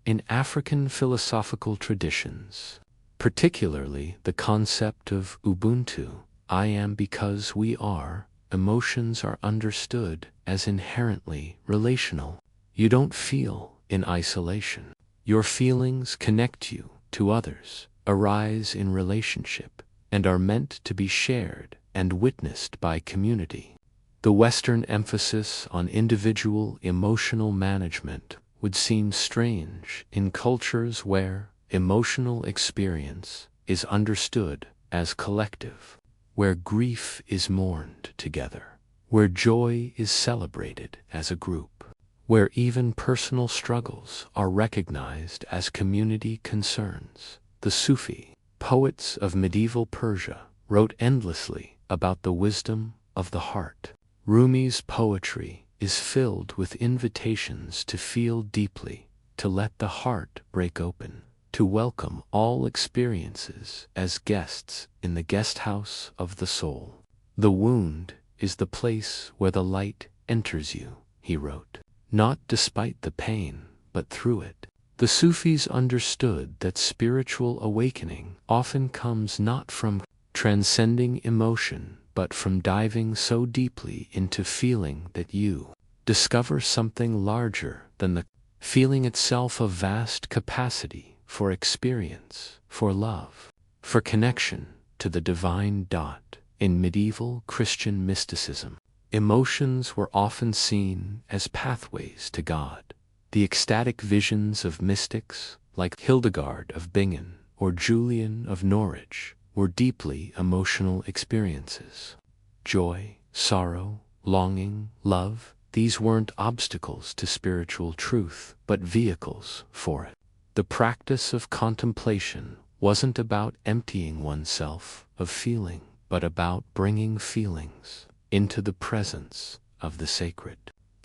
In African philosophical traditions, particularly the concept of Ubuntu, I am because we are, emotions are understood as inherently relational. You don't feel in isolation. Your feelings connect you to others, arise in relationship, and are meant to be shared and witnessed by community. The Western emphasis on individual emotional management would seem strange in cultures where emotional experience is understood as collective, where grief is mourned together, where joy is celebrated as a group, where even personal struggles are recognized as community concerns. The Sufi, poets of medieval Persia, wrote endlessly about the wisdom of the heart. Rumi's poetry is filled with invitations to feel deeply, to let the heart break open, to welcome all experiences as guests in the guest house of the soul. The wound is the place where the light enters you, he wrote, not despite the pain, but through it. The Sufis understood that spiritual awakening often comes not from transcending emotion, but from diving so deeply into feeling that you discover something larger than the feeling itself, of vast capacity for experience, for love, for connection to the divine. In medieval Christian mysticism, emotions were often seen as pathways to God. The ecstatic visions of mystics like Hildegard of Bingen or Julian of Norwich were deeply emotional experiences. Joy, sorrow, longing, love, these weren't obstacles to spiritual truth, but vehicles for it. The practice of contemplation wasn't about emptying oneself of feeling, but about bringing feelings into the presence of the sacred,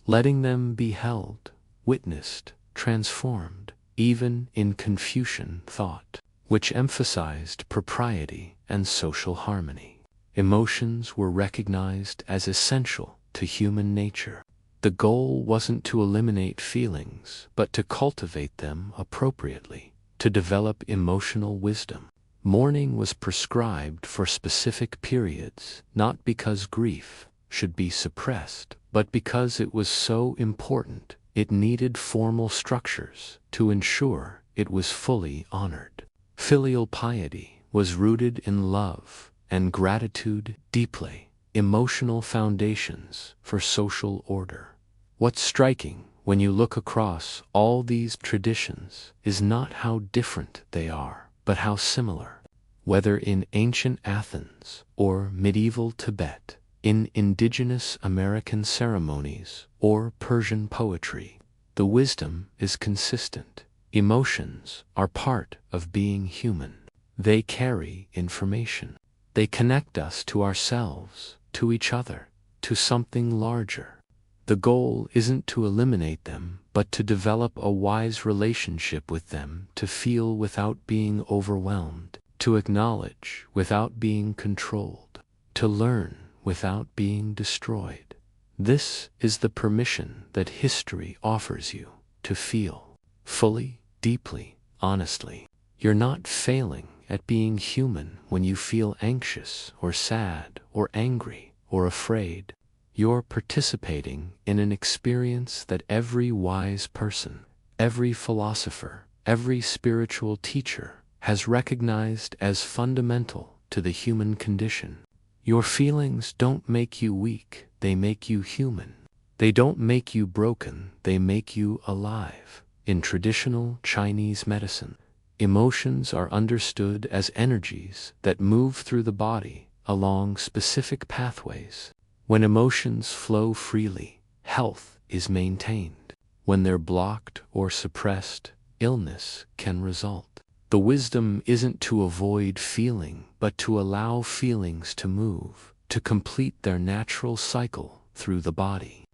letting them be held, witnessed, transformed, even in Confucian thought, which emphasized propriety and social harmony. Emotions were recognized as essential to human nature. The goal wasn't to eliminate feelings, but to cultivate them appropriately, to develop emotional wisdom. Mourning was prescribed for specific periods, not because grief should be suppressed, but because it was so important. It needed formal structures to ensure it was fully honored. Filial piety was rooted in love and gratitude, deeply emotional foundations for social order. What's striking when you look across all these traditions is not how different they are, but how similar. Whether in ancient Athens or medieval Tibet, in indigenous American ceremonies or Persian poetry, the wisdom is consistent. Emotions are part of being human. They carry information. They connect us to ourselves, to each other, to something larger. The goal isn't to eliminate them, but to develop a wise relationship with them, to feel without being overwhelmed, to acknowledge without being controlled, to learn without being destroyed. This is the permission that history offers you, to feel fully, deeply, honestly. You're not failing at being human when you feel anxious or sad or angry or afraid. You're participating in an experience that every wise person, every philosopher, every spiritual teacher has recognized as fundamental to the human condition. Your feelings don't make you weak, they make you human. They don't make you broken, they make you alive. In traditional Chinese medicine, emotions are understood as energies that move through the body along specific pathways. When emotions flow freely, health is maintained. When they're blocked or suppressed, illness can result. The wisdom isn't to avoid feeling, but to allow feelings to move, to complete their natural cycle through the body.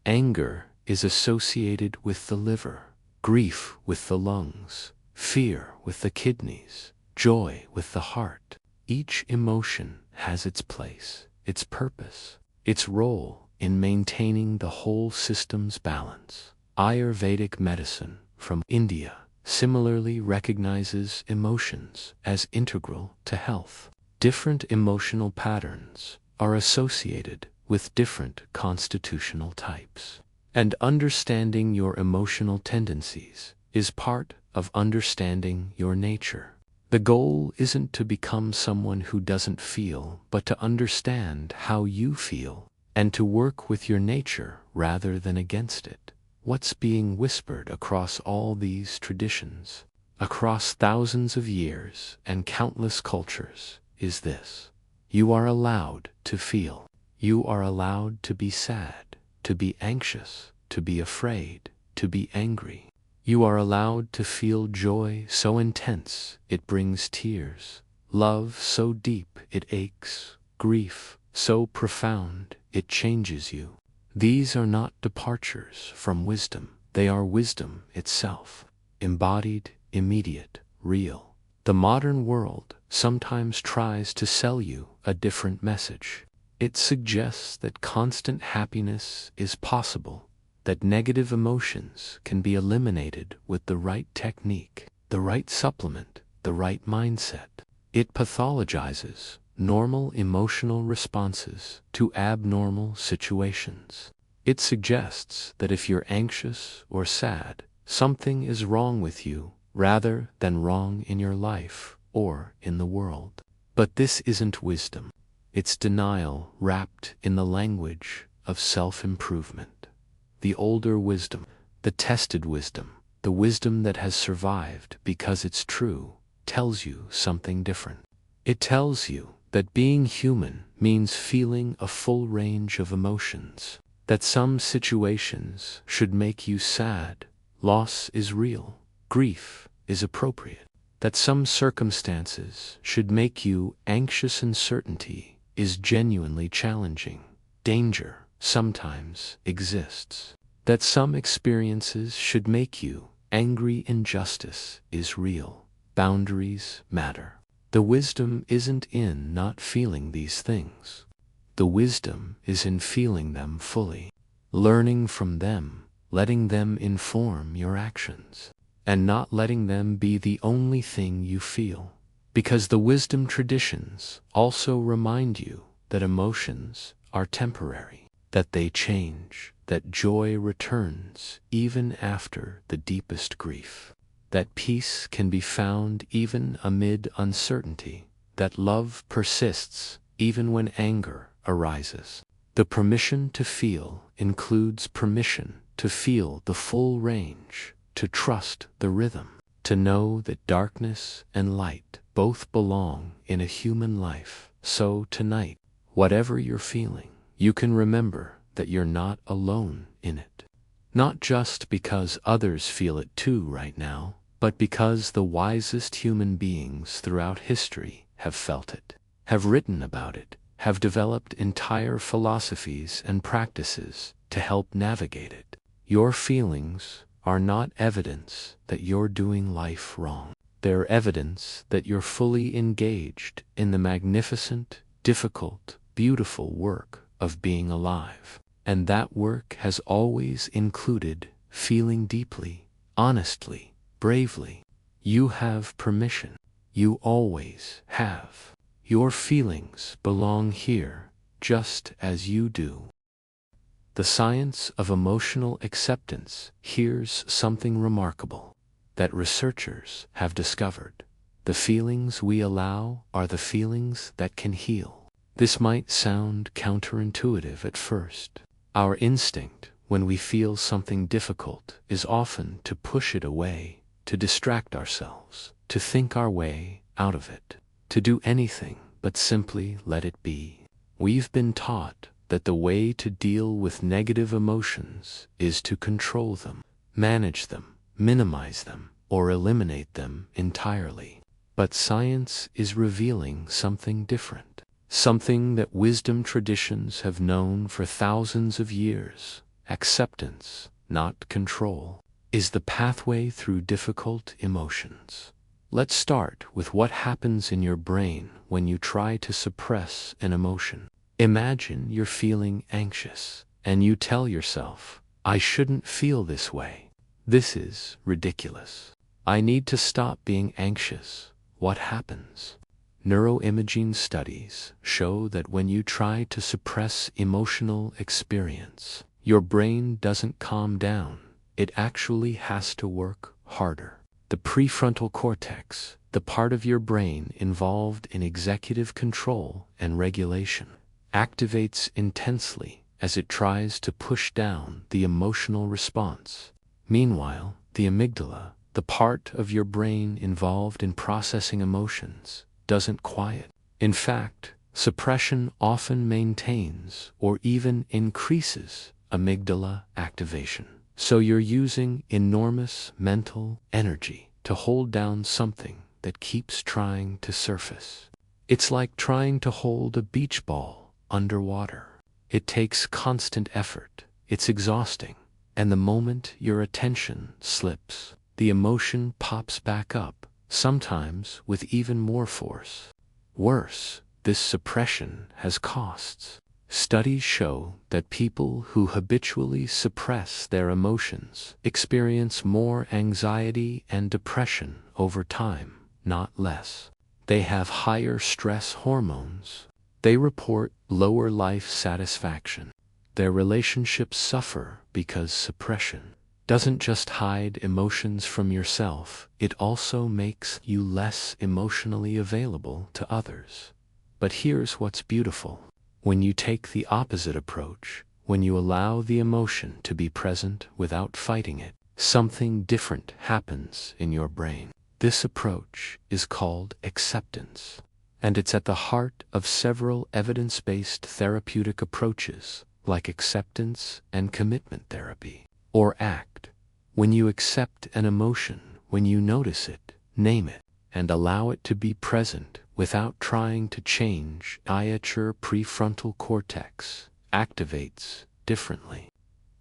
Anger is associated with the liver, grief with the lungs, fear with the kidneys, joy with the heart. Each emotion has its place, its purpose, its role in maintaining the whole system's balance. Ayurvedic medicine from India similarly recognizes emotions as integral to health. Different emotional patterns are associated with different constitutional types. And understanding your emotional tendencies is part of understanding your nature. The goal isn't to become someone who doesn't feel, but to understand how you feel and to work with your nature rather than against it. What's being whispered across all these traditions, across thousands of years and countless cultures, is this: you are allowed to feel. You are allowed to be sad, to be anxious, to be afraid, to be angry. You are allowed to feel joy so intense it brings tears, love so deep it aches, grief so profound it changes you. These are not departures from wisdom. They are wisdom itself, embodied, immediate, real. The modern world sometimes tries to sell you a different message. It suggests that constant happiness is possible, that negative emotions can be eliminated with the right technique, the right supplement, the right mindset. It pathologizes normal emotional responses to abnormal situations. It suggests that if you're anxious or sad, something is wrong with you rather than wrong in your life or in the world. But this isn't wisdom. It's denial wrapped in the language of self-improvement. The older wisdom, the tested wisdom, the wisdom that has survived because it's true, tells you something different. It tells you that being human means feeling a full range of emotions, that some situations should make you sad, loss is real, grief is appropriate, that some circumstances should make you anxious and certainty is genuinely challenging, danger sometimes exists, that some experiences should make you angry, injustice is real, boundaries matter. The wisdom isn't in not feeling these things. The wisdom is in feeling them fully, learning from them, letting them inform your actions, and not letting them be the only thing you feel. Because the wisdom traditions also remind you that emotions are temporary, that they change, that joy returns even after the deepest grief, that peace can be found even amid uncertainty, that love persists even when anger arises. The permission to feel includes permission to feel the full range, to trust the rhythm, to know that darkness and light both belong in a human life. So tonight, whatever you're feeling, you can remember that you're not alone in it. Not just because others feel it too right now, but because the wisest human beings throughout history have felt it, have written about it, have developed entire philosophies and practices to help navigate it. Your feelings are not evidence that you're doing life wrong. They're evidence that you're fully engaged in the magnificent, difficult, beautiful work of being alive. And that work has always included feeling deeply, honestly, bravely. You have permission. You always have. Your feelings belong here, just as you do. The science of emotional acceptance here's something remarkable that researchers have discovered. The feelings we allow are the feelings that can heal. This might sound counterintuitive at first. Our instinct, when we feel something difficult is often to push it away, to distract ourselves, to think our way out of it, to do anything but simply let it be. We've been taught that the way to deal with negative emotions is to control them, manage them, minimize them, or eliminate them entirely. But science is revealing something different, something that wisdom traditions have known for thousands of years. Acceptance, not control, is the pathway through difficult emotions. Let's start with what happens in your brain when you try to suppress an emotion. Imagine you're feeling anxious, and you tell yourself, "I shouldn't feel this way. This is ridiculous. I need to stop being anxious." What happens? Neuroimaging studies show that when you try to suppress emotional experience, your brain doesn't calm down. It actually has to work harder. The prefrontal cortex, the part of your brain involved in executive control and regulation, activates intensely as it tries to push down the emotional response. Meanwhile, the amygdala, the part of your brain involved in processing emotions, doesn't quiet. In fact, suppression often maintains or even increases amygdala activation. So you're using enormous mental energy to hold down something that keeps trying to surface. It's like trying to hold a beach ball underwater. It takes constant effort. It's exhausting. And the moment your attention slips, the emotion pops back up, sometimes with even more force. Worse, this suppression has costs. Studies show that people who habitually suppress their emotions experience more anxiety and depression over time, not less. They have higher stress hormones. They report lower life satisfaction. Their relationships suffer because suppression doesn't just hide emotions from yourself, it also makes you less emotionally available to others. But here's what's beautiful. When you take the opposite approach, when you allow the emotion to be present without fighting it, something different happens in your brain. This approach is called acceptance, and it's at the heart of several evidence-based therapeutic approaches like acceptance and commitment therapy, or ACT. When you accept an emotion, when you notice it, name it, and allow it to be present without trying to change, your prefrontal cortex activates differently.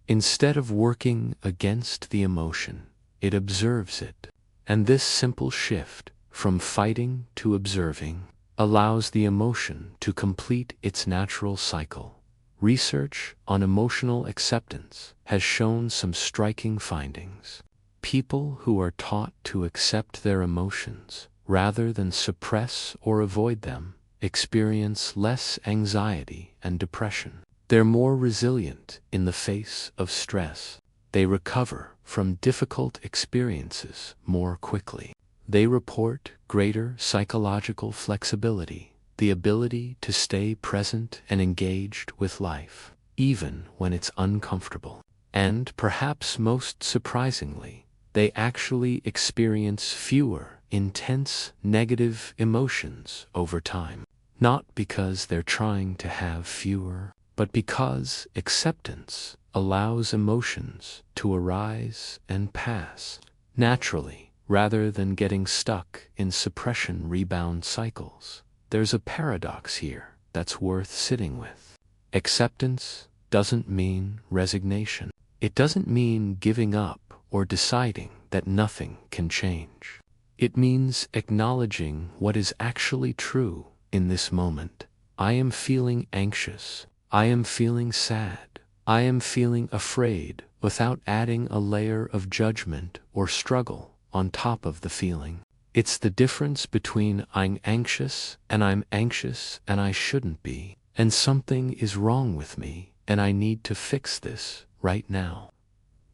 Instead of working against the emotion, it observes it. And this simple shift from fighting to observing allows the emotion to complete its natural cycle. Research on emotional acceptance has shown some striking findings. People who are taught to accept their emotions rather than suppress or avoid them experience less anxiety and depression. They're more resilient in the face of stress. They recover from difficult experiences more quickly. They report greater psychological flexibility, the ability to stay present and engaged with life, even when it's uncomfortable. And perhaps most surprisingly, they actually experience fewer intense negative emotions over time. Not because they're trying to have fewer, but because acceptance allows emotions to arise and pass naturally rather than getting stuck in suppression rebound cycles. There's a paradox here that's worth sitting with. Acceptance doesn't mean resignation. It doesn't mean giving up or deciding that nothing can change. It means acknowledging what is actually true in this moment. I am feeling anxious. I am feeling sad. I am feeling afraid, without adding a layer of judgment or struggle on top of the feeling. It's the difference between I'm anxious and I shouldn't be, and something is wrong with me and I need to fix this right now.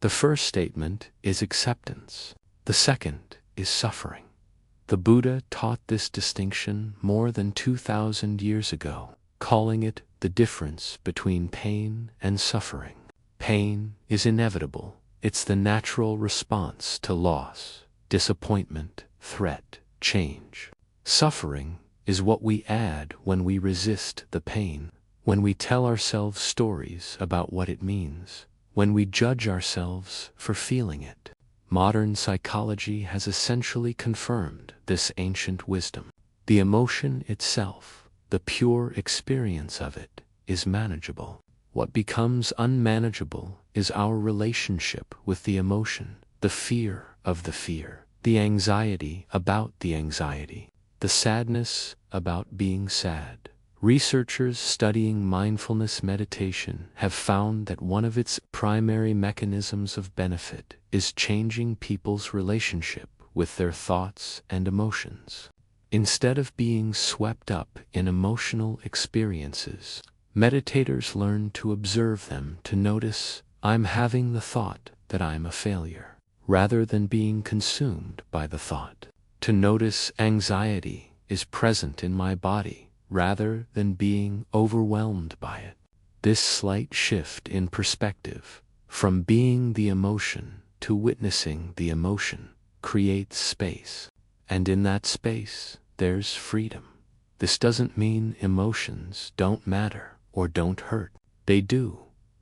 The first statement is acceptance. The second is suffering. The Buddha taught this distinction more than 2,000 years ago, calling it the difference between pain and suffering. Pain is inevitable. It's the natural response to loss, disappointment, threat, change. Suffering is what we add when we resist the pain, when we tell ourselves stories about what it means, when we judge ourselves for feeling it. Modern psychology has essentially confirmed this ancient wisdom. The emotion itself, the pure experience of it, is manageable. What becomes unmanageable is our relationship with the emotion, the fear of the fear, the anxiety about the anxiety, the sadness about being sad. Researchers studying mindfulness meditation have found that one of its primary mechanisms of benefit is changing people's relationship with their thoughts and emotions. Instead of being swept up in emotional experiences, meditators learn to observe them, to notice, I'm having the thought that I'm a failure, rather than being consumed by the thought. To notice anxiety is present in my body, rather than being overwhelmed by it. This slight shift in perspective, from being the emotion to witnessing the emotion, creates space. And in that space, there's freedom. This doesn't mean emotions don't matter or don't hurt. They do.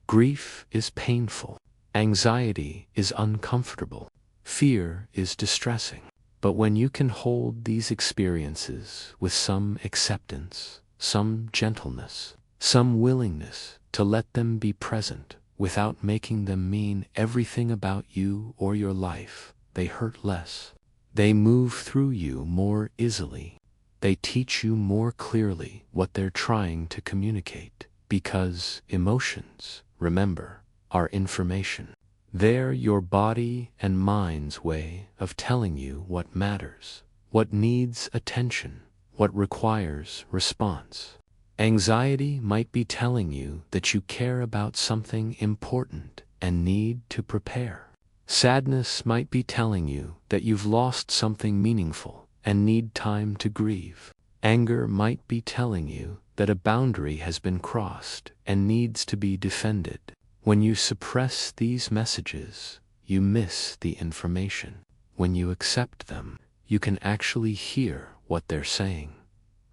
Grief is painful. Anxiety is uncomfortable. Fear is distressing. But when you can hold these experiences with some acceptance, some gentleness, some willingness to let them be present without making them mean everything about you or your life, they hurt less. They move through you more easily. They teach you more clearly what they're trying to communicate, because emotions, remember, are information. They're your body and mind's way of telling you what matters, what needs attention, what requires response. Anxiety might be telling you that you care about something important and need to prepare. Sadness might be telling you that you've lost something meaningful and need time to grieve. Anger might be telling you that a boundary has been crossed and needs to be defended. When you suppress these messages, you miss the information. When you accept them, you can actually hear what they're saying.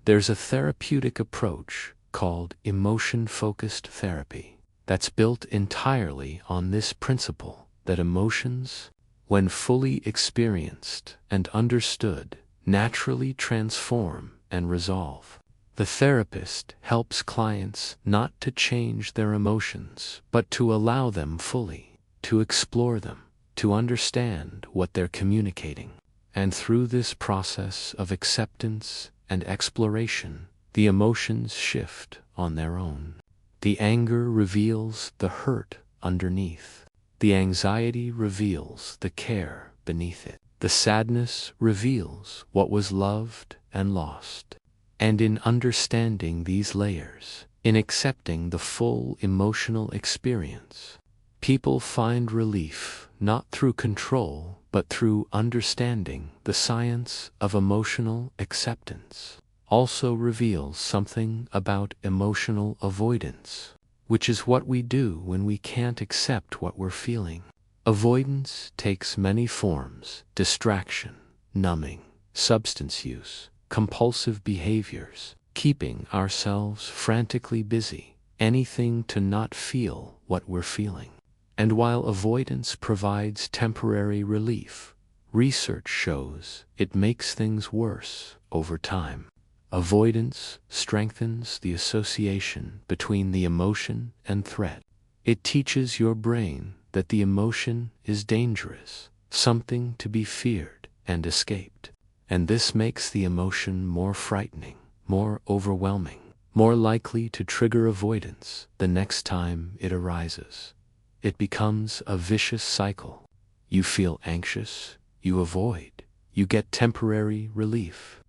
There's a therapeutic approach called emotion-focused therapy that's built entirely on this principle that emotions, when fully experienced and understood, naturally transform and resolve. The therapist helps clients not to change their emotions, but to allow them fully, to explore them, to understand what they're communicating. And through this process of acceptance and exploration, the emotions shift on their own. The anger reveals the hurt underneath. The anxiety reveals the care beneath it. The sadness reveals what was loved and lost. And in understanding these layers, in accepting the full emotional experience, people find relief not through control, but through understanding. The science of emotional acceptance also reveals something about emotional avoidance, which is what we do when we can't accept what we're feeling. Avoidance takes many forms: distraction, numbing, substance use, compulsive behaviors, keeping ourselves frantically busy, anything to not feel what we're feeling. And while avoidance provides temporary relief, research shows it makes things worse over time. Avoidance strengthens the association between the emotion and threat. It teaches your brain that the emotion is dangerous, something to be feared and escaped. And this makes the emotion more frightening, more overwhelming, more likely to trigger avoidance the next time it arises. It becomes a vicious cycle. You feel anxious, you avoid, you get temporary relief.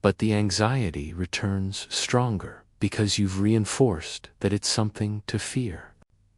But the anxiety returns stronger because you've reinforced that it's something to fear.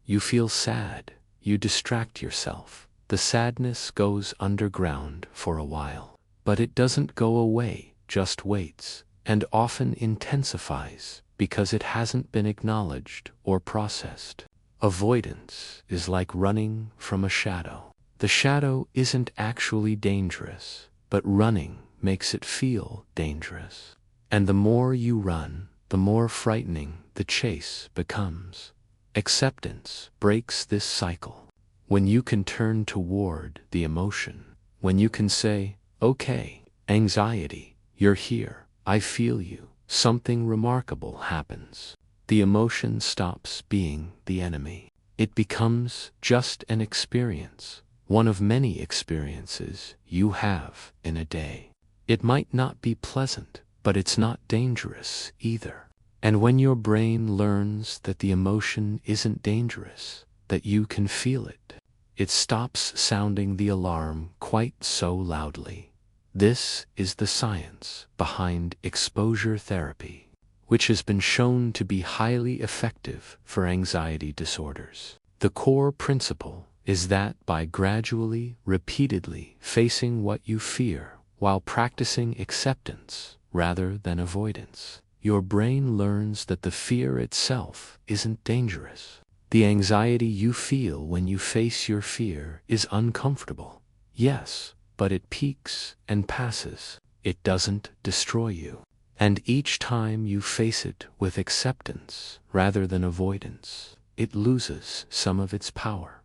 You feel sad, you distract yourself. The sadness goes underground for a while. But it doesn't go away, just waits, and often intensifies because it hasn't been acknowledged or processed. Avoidance is like running from a shadow. The shadow isn't actually dangerous, but running makes it feel dangerous. And the more you run, the more frightening the chase becomes. Acceptance breaks this cycle. When you can turn toward the emotion, when you can say, okay, anxiety, you're here, I feel you, something remarkable happens. The emotion stops being the enemy. It becomes just an experience, one of many experiences you have in a day. It might not be pleasant, but it's not dangerous either. And when your brain learns that the emotion isn't dangerous, that you can feel it, it stops sounding the alarm quite so loudly. This is the science behind exposure therapy, which has been shown to be highly effective for anxiety disorders. The core principle is that by gradually, repeatedly facing what you fear while practicing acceptance rather than avoidance, your brain learns that the fear itself isn't dangerous. The anxiety you feel when you face your fear is uncomfortable. Yes, but it peaks and passes. It doesn't destroy you. And each time you face it with acceptance rather than avoidance, it loses some of its power.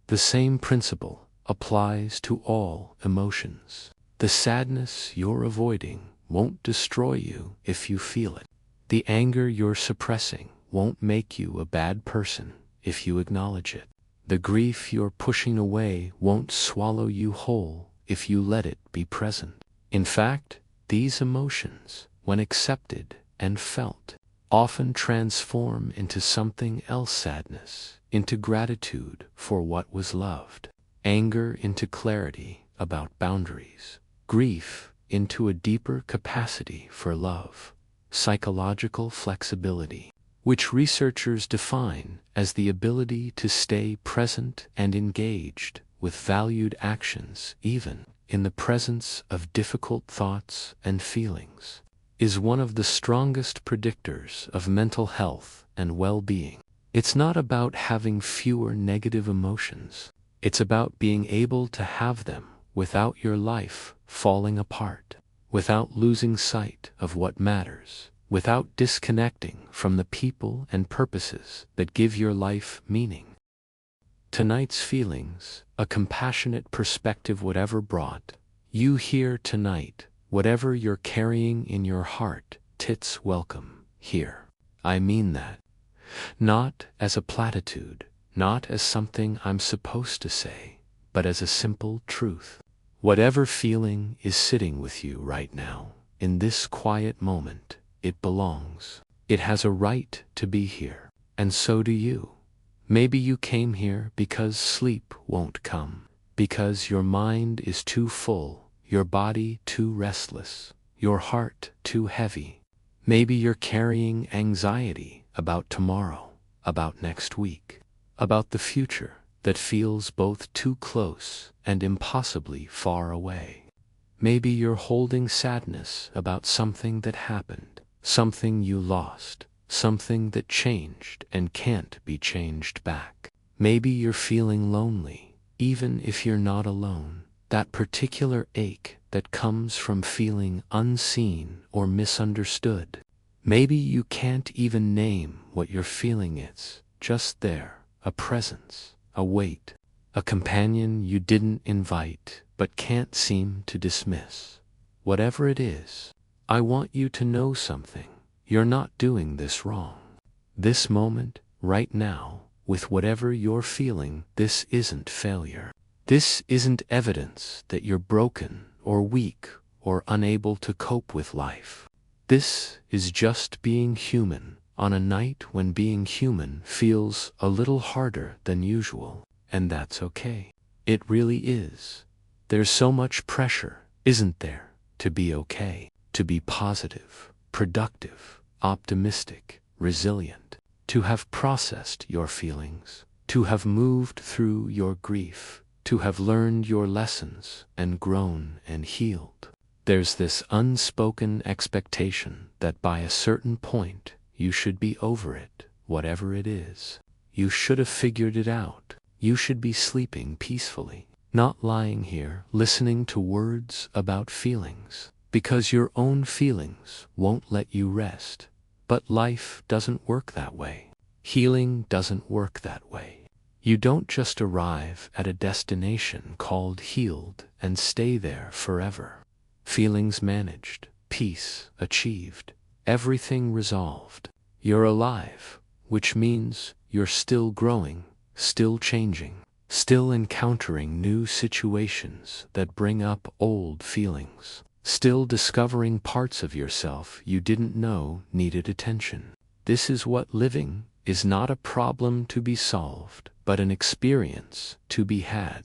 The same principle applies to all emotions. The sadness you're avoiding won't destroy you if you feel it. The anger you're suppressing won't make you a bad person if you acknowledge it. The grief you're pushing away won't swallow you whole if you let it be present. In fact, these emotions, when accepted and felt, often transform into something else: sadness into gratitude for what was loved, anger into clarity about boundaries, grief into a deeper capacity for love, psychological flexibility, which researchers define as the ability to stay present and engaged with valued actions even in the presence of difficult thoughts and feelings, is one of the strongest predictors of mental health and well-being. It's not about having fewer negative emotions. It's about being able to have them without your life falling apart, without losing sight of what matters, without disconnecting from the people and purposes that give your life meaning. Tonight's feelings, a compassionate perspective whatever brought you here tonight, whatever you're carrying in your heart, tits welcome here. I mean that. Not as a platitude, not as something I'm supposed to say, but as a simple truth. Whatever feeling is sitting with you right now, in this quiet moment, it belongs. It has a right to be here, and so do you. Maybe you came here because sleep won't come, because your mind is too full, your body too restless, your heart too heavy. Maybe you're carrying anxiety about tomorrow, about next week, about the future that feels both too close and impossibly far away. Maybe you're holding sadness about something that happened, something you lost, something that changed and can't be changed back. Maybe you're feeling lonely, even if you're not alone. That particular ache that comes from feeling unseen or misunderstood. Maybe you can't even name what you're feeling. It's just there, a presence, a weight, a companion you didn't invite but can't seem to dismiss. Whatever it is, I want you to know something. You're not doing this wrong. This moment, right now, with whatever you're feeling, this isn't failure. This isn't evidence that you're broken or weak or unable to cope with life. This is just being human on a night when being human feels a little harder than usual, and that's okay. It really is. There's so much pressure, isn't there, to be okay, to be positive, productive, optimistic, resilient, to have processed your feelings, to have moved through your grief, to have learned your lessons and grown and healed. There's this unspoken expectation that by a certain point you should be over it, whatever it is. You should have figured it out. You should be sleeping peacefully, not lying here listening to words about feelings, because your own feelings won't let you rest. But life doesn't work that way. Healing doesn't work that way. You don't just arrive at a destination called healed and stay there forever. Feelings managed, peace achieved, everything resolved. You're alive, which means you're still growing, still changing, still encountering new situations that bring up old feelings, still discovering parts of yourself you didn't know needed attention. This is what living is, not a problem to be solved, but an experience to be had,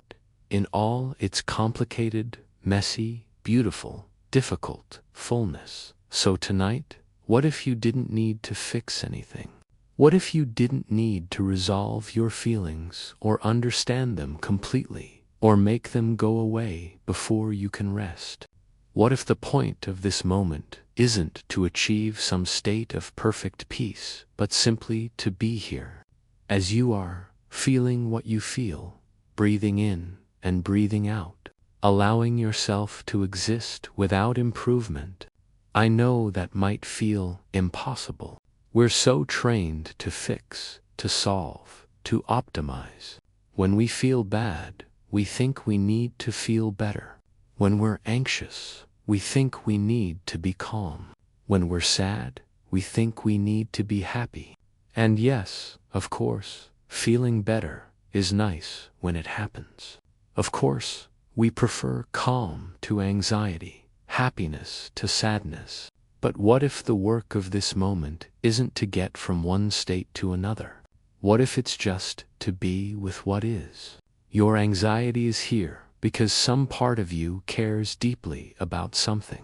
in all its complicated, messy, beautiful, difficult fullness. So tonight, what if you didn't need to fix anything? What if you didn't need to resolve your feelings or understand them completely or make them go away before you can rest? What if the point of this moment isn't to achieve some state of perfect peace, but simply to be here, as you are, feeling what you feel, breathing in and breathing out, allowing yourself to exist without improvement? I know that might feel impossible. We're so trained to fix, to solve, to optimize. When we feel bad, we think we need to feel better. When we're anxious, we think we need to be calm. When we're sad, we think we need to be happy. And yes, of course, feeling better is nice when it happens. Of course, we prefer calm to anxiety, happiness to sadness. But what if the work of this moment isn't to get from one state to another? What if it's just to be with what is? Your anxiety is here because some part of you cares deeply about something.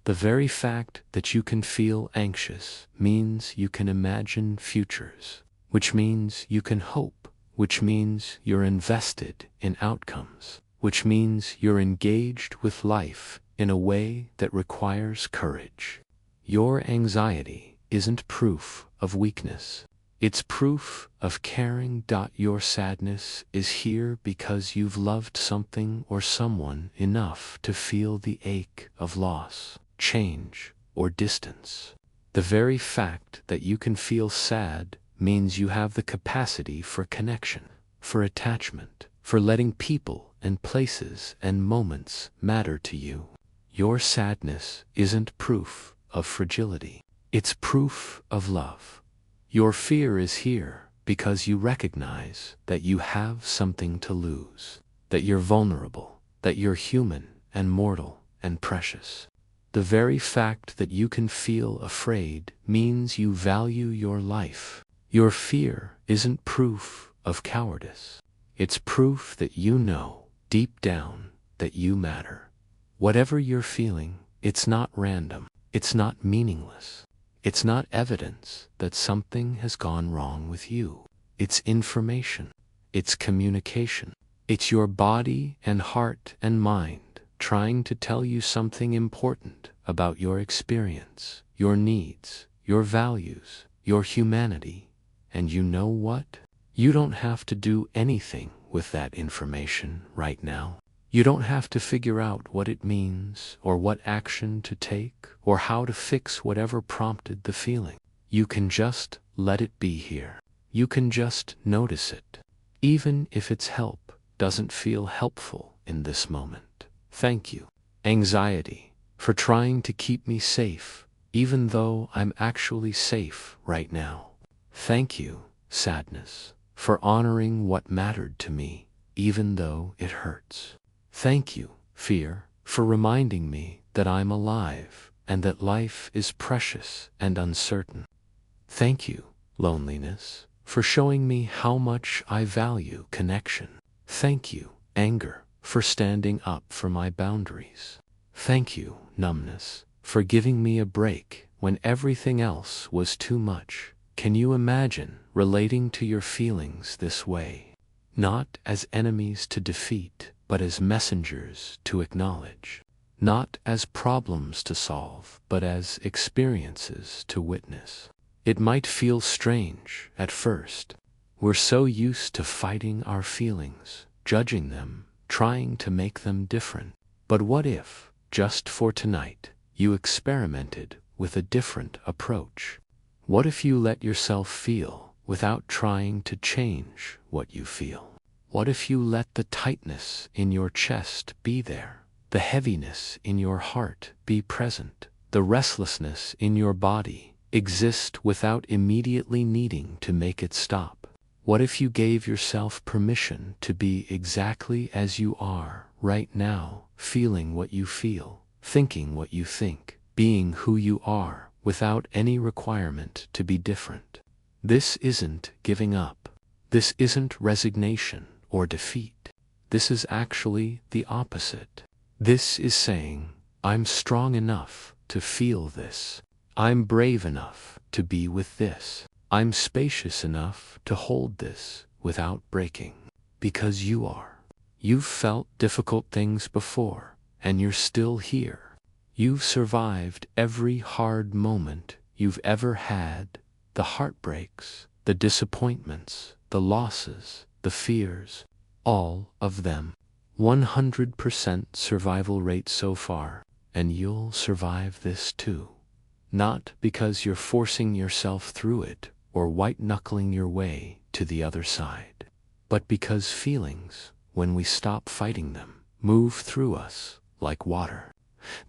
The very fact that you can feel anxious means you can imagine futures, which means you can hope, which means you're invested in outcomes, which means you're engaged with life in a way that requires courage. Your anxiety isn't proof of weakness. It's proof of caring. Your sadness is here because you've loved something or someone enough to feel the ache of loss, change, or distance. The very fact that you can feel sad means you have the capacity for connection, for attachment, for letting people and places and moments matter to you. Your sadness isn't proof of fragility. It's proof of love. Your fear is here because you recognize that you have something to lose, that you're vulnerable, that you're human and mortal and precious. The very fact that you can feel afraid means you value your life. Your fear isn't proof of cowardice. It's proof that you know, deep down, that you matter. Whatever you're feeling, it's not random. It's not meaningless. It's not evidence that something has gone wrong with you. It's information. It's communication. It's your body and heart and mind trying to tell you something important about your experience, your needs, your values, your humanity. And you know what? You don't have to do anything with that information right now. You don't have to figure out what it means or what action to take or how to fix whatever prompted the feeling. You can just let it be here. You can just notice it, even if its help doesn't feel helpful in this moment. Thank you, anxiety, for trying to keep me safe, even though I'm actually safe right now. Thank you, sadness, for honoring what mattered to me, even though it hurts. Thank you, fear, for reminding me that I'm alive and that life is precious and uncertain. Thank you, loneliness, for showing me how much I value connection. Thank you, anger, for standing up for my boundaries. Thank you, numbness, for giving me a break when everything else was too much. Can you imagine relating to your feelings this way? Not as enemies to defeat, but as messengers to acknowledge. Not as problems to solve, but as experiences to witness. It might feel strange at first. We're so used to fighting our feelings, judging them, trying to make them different. But what if, just for tonight, you experimented with a different approach? What if you let yourself feel without trying to change what you feel? What if you let the tightness in your chest be there, the heaviness in your heart be present, the restlessness in your body exist without immediately needing to make it stop? What if you gave yourself permission to be exactly as you are right now, feeling what you feel, thinking what you think, being who you are without any requirement to be different? This isn't giving up. This isn't resignation or defeat. This is actually the opposite. This is saying, I'm strong enough to feel this. I'm brave enough to be with this. I'm spacious enough to hold this without breaking. Because you are. You've felt difficult things before, and you're still here. You've survived every hard moment you've ever had, the heartbreaks, the disappointments, the losses, the fears, all of them. 100% survival rate so far, and you'll survive this too. Not because you're forcing yourself through it or white-knuckling your way to the other side, but because feelings, when we stop fighting them, move through us like water.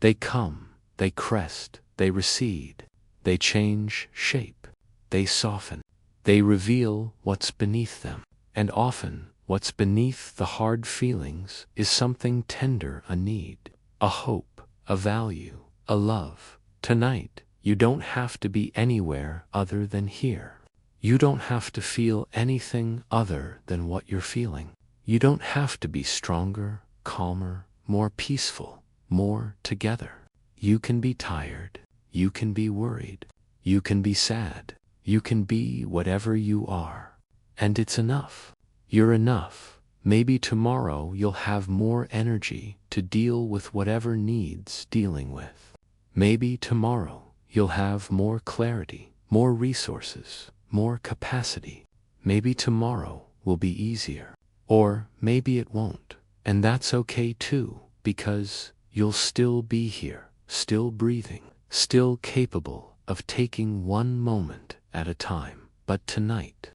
They come, they crest, they recede, they change shape, they soften, they reveal what's beneath them. And often, what's beneath the hard feelings is something tender, a need, a hope, a value, a love. Tonight, you don't have to be anywhere other than here. You don't have to feel anything other than what you're feeling. You don't have to be stronger, calmer, more peaceful, more together. You can be tired. You can be worried. You can be sad. You can be whatever you are. And it's enough. You're enough. Maybe tomorrow you'll have more energy to deal with whatever needs dealing with. Maybe tomorrow you'll have more clarity, more resources, more capacity. Maybe tomorrow will be easier. Or maybe it won't. And that's okay too, because you'll still be here, still breathing, still capable of taking one moment at a time. But tonight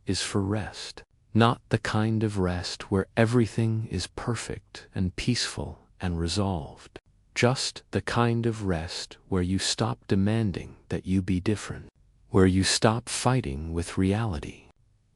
is for rest. Not the kind of rest where everything is perfect and peaceful and resolved. Just the kind of rest where you stop demanding that you be different, where you stop fighting with reality,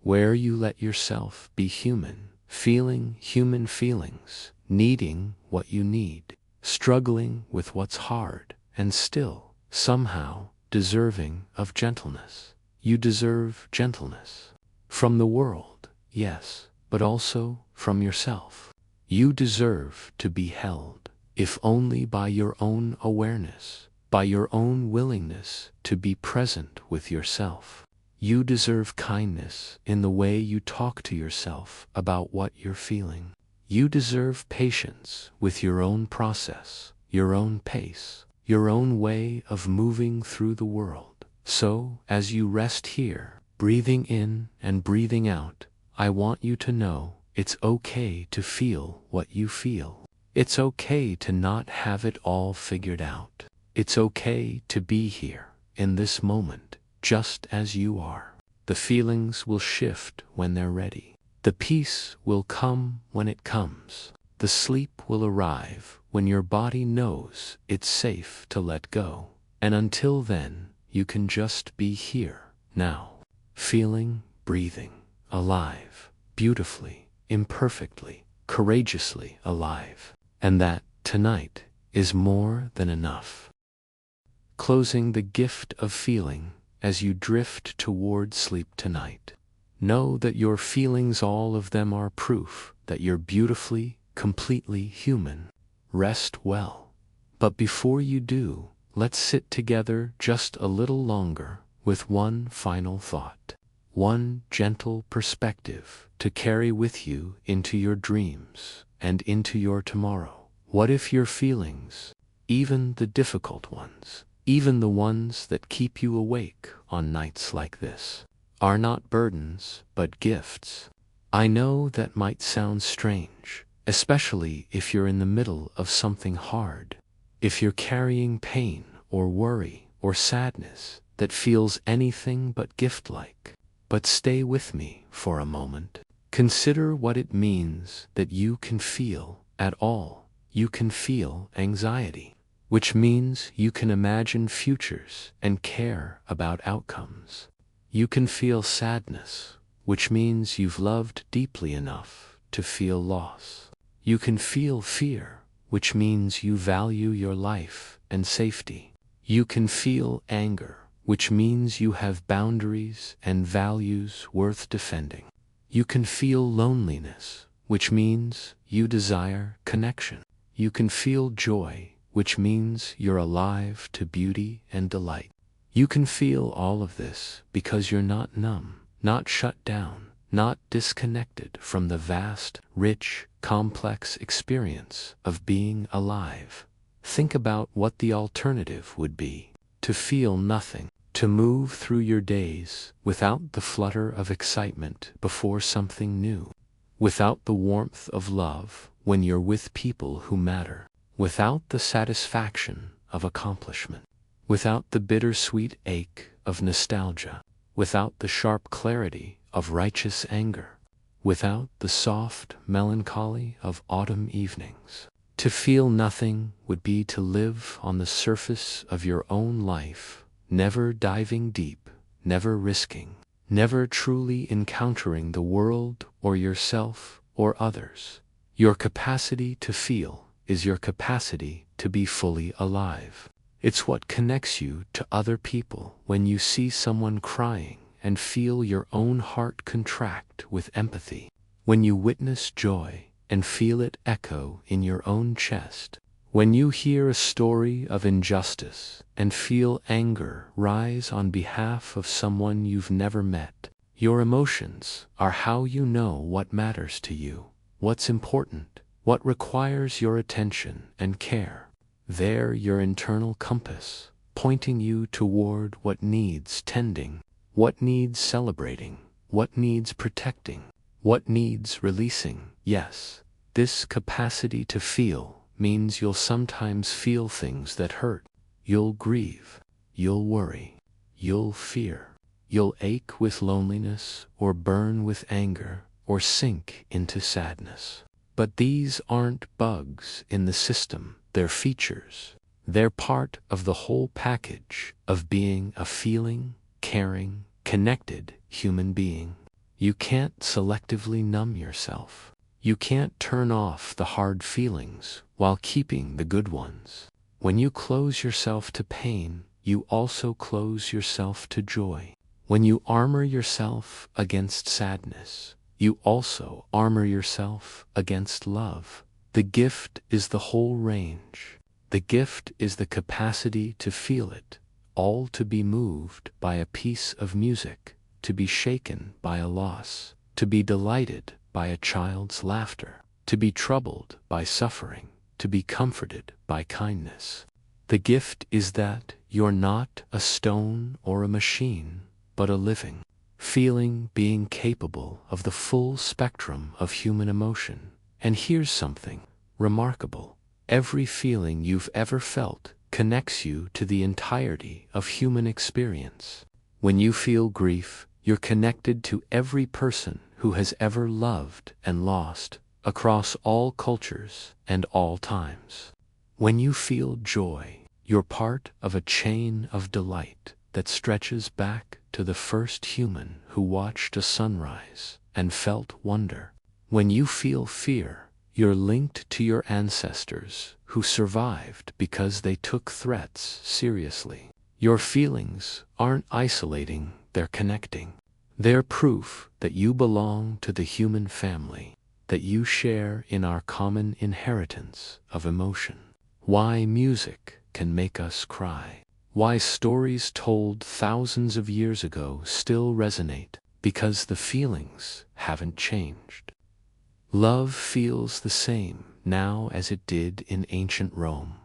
where you let yourself be human, feeling human feelings, needing what you need, struggling with what's hard, and still, somehow, deserving of gentleness. You deserve gentleness. From the world, yes, but also from yourself. You deserve to be held, if only by your own awareness, by your own willingness to be present with yourself. You deserve kindness in the way you talk to yourself about what you're feeling. You deserve patience with your own process, your own pace, your own way of moving through the world. So, as you rest here, breathing in and breathing out, I want you to know it's okay to feel what you feel. It's okay to not have it all figured out. It's okay to be here, in this moment, just as you are. The feelings will shift when they're ready. The peace will come when it comes. The sleep will arrive when your body knows it's safe to let go. And until then, you can just be here, now, feeling, breathing, alive, beautifully, imperfectly, courageously alive. And that, tonight, is more than enough. Closing the gift of feeling as you drift toward sleep tonight. Know that your feelings, all of them, are proof that you're beautifully, completely human. Rest well. But before you do, let's sit together just a little longer with one final thought, one gentle perspective to carry with you into your dreams and into your tomorrow. What if your feelings, even the difficult ones, even the ones that keep you awake on nights like this, are not burdens, but gifts. I know that might sound strange, especially if you're in the middle of something hard. If you're carrying pain or worry or sadness that feels anything but gift-like. But stay with me for a moment. Consider what it means that you can feel at all. You can feel anxiety, which means you can imagine futures and care about outcomes. You can feel sadness, which means you've loved deeply enough to feel loss. You can feel fear, which means you value your life and safety. You can feel anger, which means you have boundaries and values worth defending. You can feel loneliness, which means you desire connection. You can feel joy, which means you're alive to beauty and delight. You can feel all of this because you're not numb, not shut down, not disconnected from the vast, rich, complex experience of being alive. Think about what the alternative would be: to feel nothing, to move through your days without the flutter of excitement before something new, without the warmth of love when you're with people who matter, without the satisfaction of accomplishment, without the bittersweet ache of nostalgia, without the sharp clarity of righteous anger, without the soft melancholy of autumn evenings. To feel nothing would be to live on the surface of your own life, never diving deep, never risking, never truly encountering the world or yourself or others. Your capacity to feel is your capacity to be fully alive. It's what connects you to other people when you see someone crying and feel your own heart contract with empathy, when you witness joy and feel it echo in your own chest, when you hear a story of injustice and feel anger rise on behalf of someone you've never met. Your emotions are how you know what matters to you, what's important, what requires your attention and care. They're your internal compass, pointing you toward what needs tending, what needs celebrating, what needs protecting, what needs releasing. Yes, this capacity to feel means you'll sometimes feel things that hurt. You'll grieve, you'll worry, you'll fear, you'll ache with loneliness or burn with anger or sink into sadness. But these aren't bugs in the system, they're features. They're part of the whole package of being a feeling, caring, connected human being. You can't selectively numb yourself. You can't turn off the hard feelings while keeping the good ones. When you close yourself to pain, you also close yourself to joy. When you armor yourself against sadness, you also armor yourself against love. The gift is the whole range. The gift is the capacity to feel it, all to be moved by a piece of music, to be shaken by a loss, to be delighted by a child's laughter, to be troubled by suffering, to be comforted by kindness. The gift is that you're not a stone or a machine, but a living, feeling being capable of the full spectrum of human emotion. And here's something remarkable. Every feeling you've ever felt connects you to the entirety of human experience. When you feel grief, you're connected to every person who has ever loved and lost, across all cultures and all times. When you feel joy, you're part of a chain of delight that stretches back to the first human who watched a sunrise and felt wonder. When you feel fear, you're linked to your ancestors who survived because they took threats seriously. Your feelings aren't isolating, they're connecting. They're proof that you belong to the human family, that you share in our common inheritance of emotion. Why music can make us cry. Why stories told thousands of years ago still resonate, because the feelings haven't changed. Love feels the same now as it did in ancient Rome.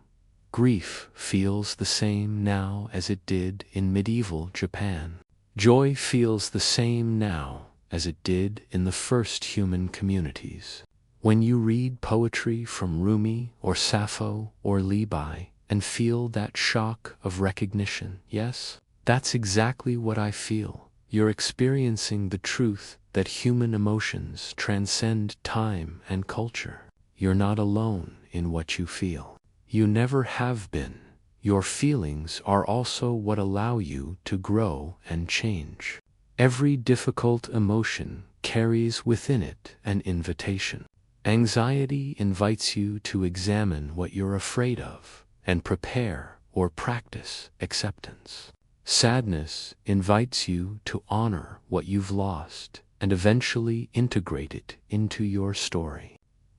Grief feels the same now as it did in medieval Japan. Joy feels the same now as it did in the first human communities. When you read poetry from Rumi or Sappho or Levi and feel that shock of recognition, yes, that's exactly what I feel. You're experiencing the truth that human emotions transcend time and culture. You're not alone in what you feel. You never have been. Your feelings are also what allow you to grow and change. Every difficult emotion carries within it an invitation. Anxiety invites you to examine what you're afraid of and prepare or practice acceptance. Sadness invites you to honor what you've lost and eventually integrate it into your story.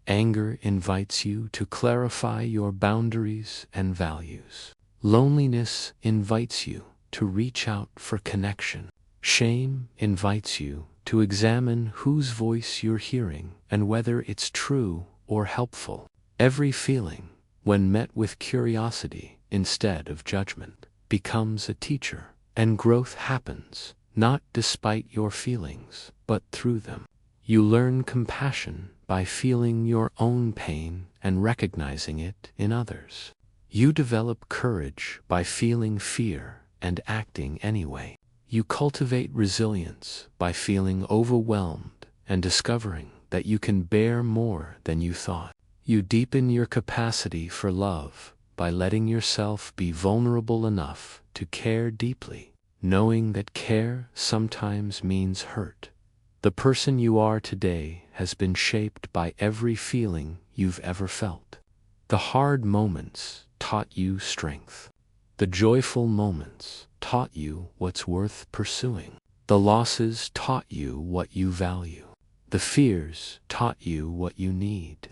Anger invites you to clarify your boundaries and values. Loneliness invites you to reach out for connection. Shame invites you to examine whose voice you're hearing and whether it's true or helpful. Every feeling, when met with curiosity instead of judgment, becomes a teacher, and growth happens, not despite your feelings, but through them. You learn compassion by feeling your own pain and recognizing it in others. You develop courage by feeling fear and acting anyway. You cultivate resilience by feeling overwhelmed and discovering that you can bear more than you thought. You deepen your capacity for love by letting yourself be vulnerable enough to care deeply, knowing that care sometimes means hurt. The person you are today has been shaped by every feeling you've ever felt. The hard moments taught you strength. The joyful moments taught you what's worth pursuing. The losses taught you what you value. The fears taught you what you need.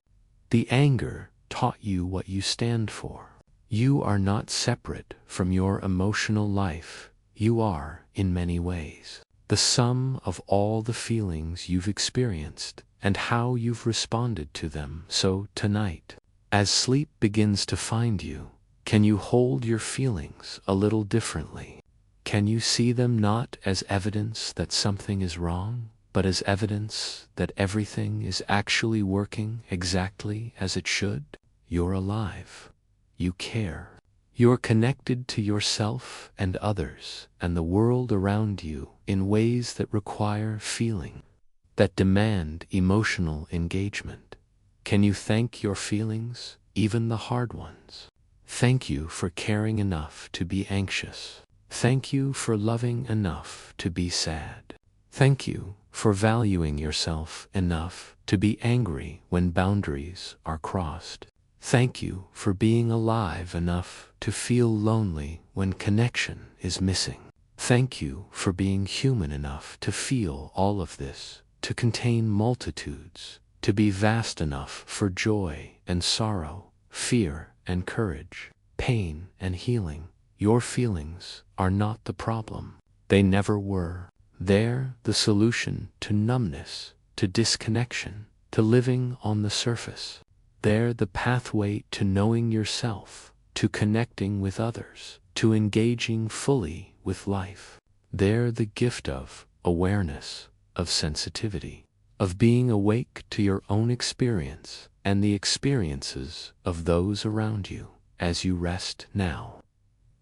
The anger taught you what you stand for. You are not separate from your emotional life. You are, in many ways, the sum of all the feelings you've experienced and how you've responded to them. So tonight, as sleep begins to find you, can you hold your feelings a little differently? Can you see them not as evidence that something is wrong, but as evidence that everything is actually working exactly as it should? You're alive. You care. You're connected to yourself and others and the world around you in ways that require feeling, that demand emotional engagement. Can you thank your feelings, even the hard ones? Thank you for caring enough to be anxious. Thank you for loving enough to be sad. Thank you for valuing yourself enough to be angry when boundaries are crossed. Thank you for being alive enough to feel lonely when connection is missing. Thank you for being human enough to feel all of this, to contain multitudes, to be vast enough for joy and sorrow, fear and courage, pain and healing. Your feelings are not the problem. They never were. They're the solution to numbness, to disconnection, to living on the surface. They're the pathway to knowing yourself, to connecting with others, to engaging fully with life. They're the gift of awareness, of sensitivity, of being awake to your own experience and the experiences of those around you. As you rest now,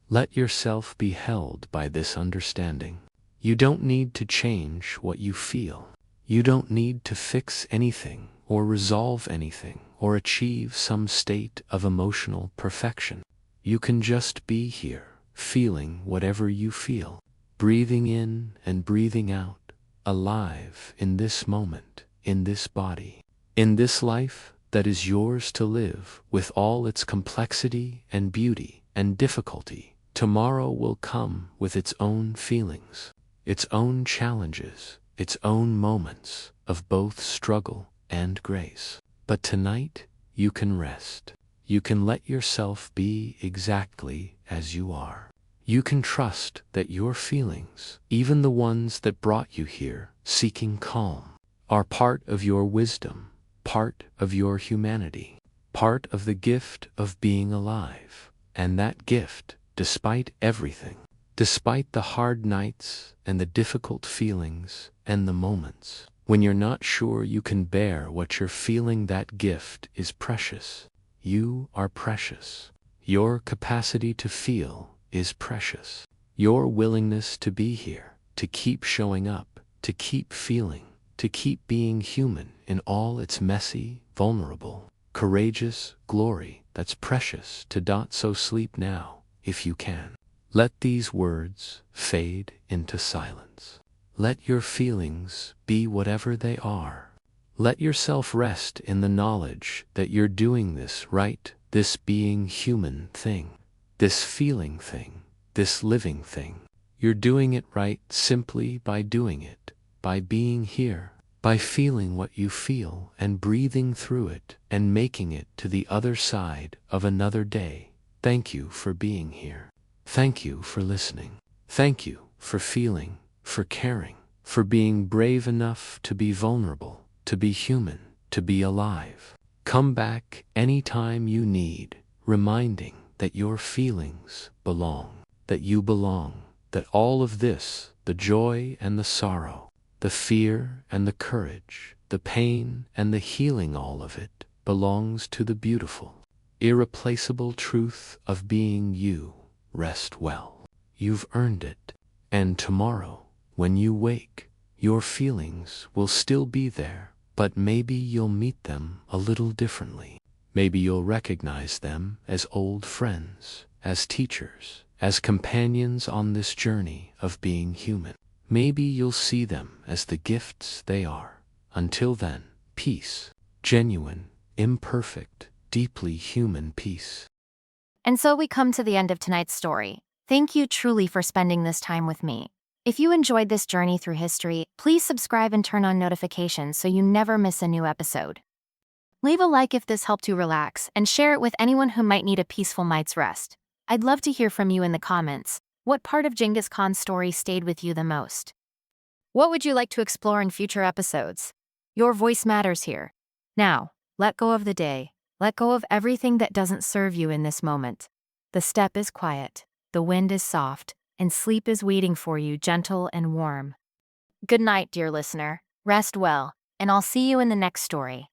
let yourself be held by this understanding. You don't need to change what you feel. You don't need to fix anything or resolve anything or achieve some state of emotional perfection. You can just be here, feeling whatever you feel, breathing in and breathing out, alive in this moment, in this body, in this life that is yours to live with all its complexity and beauty and difficulty. Tomorrow will come with its own feelings, its own challenges, its own moments of both struggle and grace. But tonight, you can rest. You can let yourself be exactly as you are. You can trust that your feelings, even the ones that brought you here, seeking calm, are part of your wisdom, part of your humanity, part of the gift of being alive. And that gift, despite everything, Despite the hard nights and the difficult feelings and the moments when you're not sure you can bear what you're feeling, that gift is precious. You are precious. Your capacity to feel is precious. Your willingness to be here, to keep showing up, to keep feeling, to keep being human in all its messy, vulnerable, courageous glory, that's precious to dot. So sleep now, if you can. Let these words fade into silence. Let your feelings be whatever they are. Let yourself rest in the knowledge that you're doing this right, this being human thing, this feeling thing, this living thing. You're doing it right simply by doing it, by being here, by feeling what you feel and breathing through it and making it to the other side of another day. Thank you for being here. Thank you for listening. Thank you for feeling, for caring, for being brave enough to be vulnerable, to be human, to be alive. Come back anytime you need, reminding that your feelings belong, that you belong, that all of this, the joy and the sorrow, the fear and the courage, the pain and the healing, all of it belongs to the beautiful, irreplaceable truth of being you. Rest well. You've earned it. And tomorrow, when you wake, your feelings will still be there, but maybe you'll meet them a little differently. Maybe you'll recognize them as old friends, as teachers, as companions on this journey of being human. Maybe you'll see them as the gifts they are. Until then, peace. Genuine, imperfect, deeply human peace. And so we come to the end of tonight's story. Thank you truly for spending this time with me. If you enjoyed this journey through history, please subscribe and turn on notifications so you never miss a new episode. Leave a like if this helped you relax, and share it with anyone who might need a peaceful night's rest. I'd love to hear from you in the comments. What part of Genghis Khan's story stayed with you the most? What would you like to explore in future episodes? Your voice matters here. Now, let go of the day. Let go of everything that doesn't serve you in this moment. The step is quiet, the wind is soft, and sleep is waiting for you, gentle and warm. Good night, dear listener. Rest well, and I'll see you in the next story.